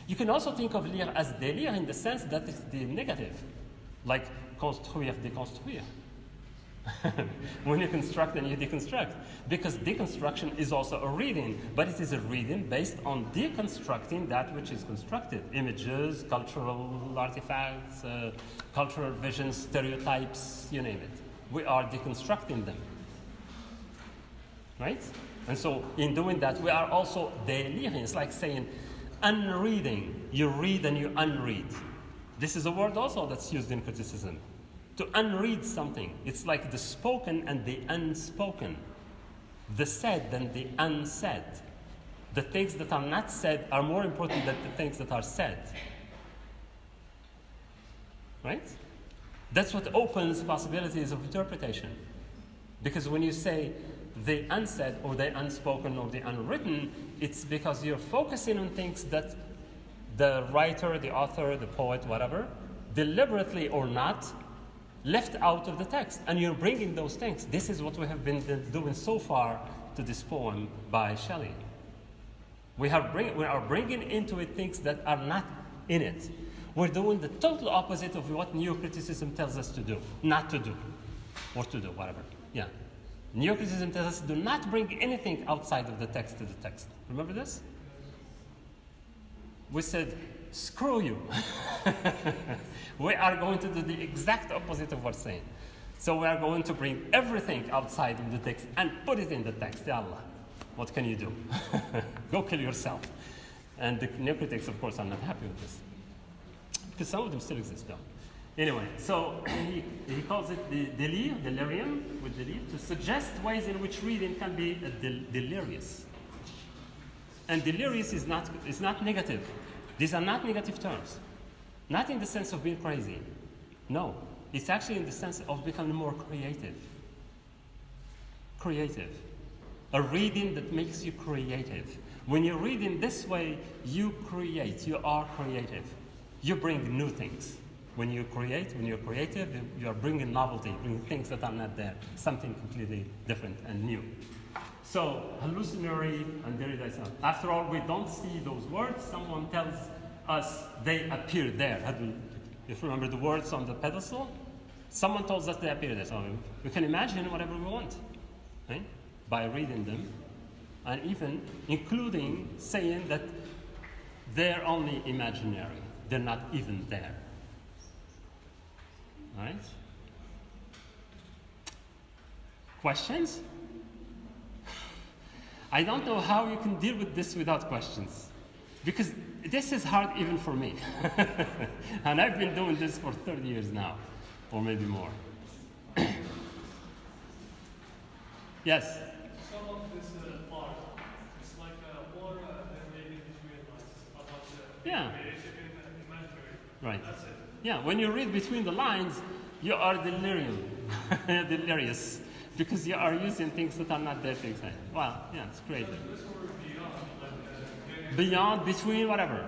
You can also think of lire as délire in the sense that it's the negative, like construire, déconstruire. When you construct and you deconstruct, because deconstruction is also a reading, but it is a reading based on deconstructing that which is constructed. Images, cultural artifacts, cultural visions, stereotypes, you name it. We are deconstructing them. Right? And so in doing that, we are also delirious. It's like saying unreading. You read and you unread. This is a word also that's used in criticism. To unread something, it's like the spoken and the unspoken, the said and the unsaid. The things that are not said are more important than the things that are said. Right? That's what opens possibilities of interpretation. Because when you say the unsaid or the unspoken or the unwritten, it's because you're focusing on things that the writer, the author, the poet, whatever, deliberately or not, left out of the text, and you're bringing those things. This is what we have been doing so far to this poem by Shelley. We are bringing into it things that are not in it. We're doing the total opposite of what neo-criticism tells us to do, not to do, or to do, whatever. Yeah. Neo-criticism tells us do not bring anything outside of the text to the text. Remember this? We said, screw you. We are going to do the exact opposite of what's saying. So we are going to bring everything outside of the text and put it in the text. Ya Allah, what can you do? Go kill yourself. And the neo-critics, of course, are not happy with this. Because some of them still exist now. Anyway, so he calls it the delirium, with delirium, to suggest ways in which reading can be delirious. And delirious is not negative. These are not negative terms. Not in the sense of being crazy. No. It's actually in the sense of becoming more creative. Creative. A reading that makes you creative. When you read in this way, you create. You are creative. You bring new things. When you create, when you're creative, you are bringing novelty, bringing things that are not there. Something completely different and new. So, hallucinatory and derivation. After all, we don't see those words. Someone tells us they appear there. If you remember the words on the pedestal, someone tells us they appear there. So we can imagine whatever we want, right? By reading them, and even including saying that they're only imaginary. They're not even there. All right? Questions? I don't know how you can deal with this without questions, because this is hard even for me. And I've been doing this for 30 years now, or maybe more. Yes? Some of this part, it's like more than maybe between lines about the creative and imaginary. Right. That's it. Yeah, when you read between the lines, you are delirious, because you are using things that are not there to explain. Well, yeah, it's creative. Beyond, between, whatever.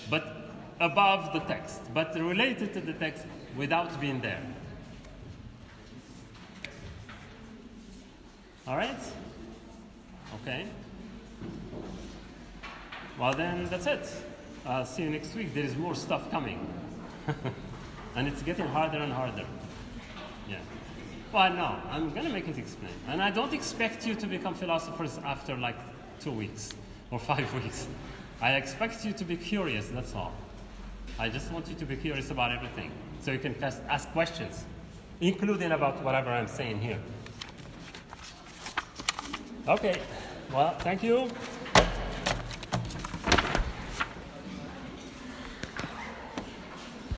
But above the text, but related to the text without being there. All right? Okay. Well, then that's it. I'll see you next week. There is more stuff coming. And it's getting harder and harder. Yeah. Well, no, I'm going to make it explain. And I don't expect you to become philosophers after like 2 weeks or 5 weeks. I expect you to be curious, that's all. I just want you to be curious about everything. So you can just ask questions, including about whatever I'm saying here. Okay, well, thank you.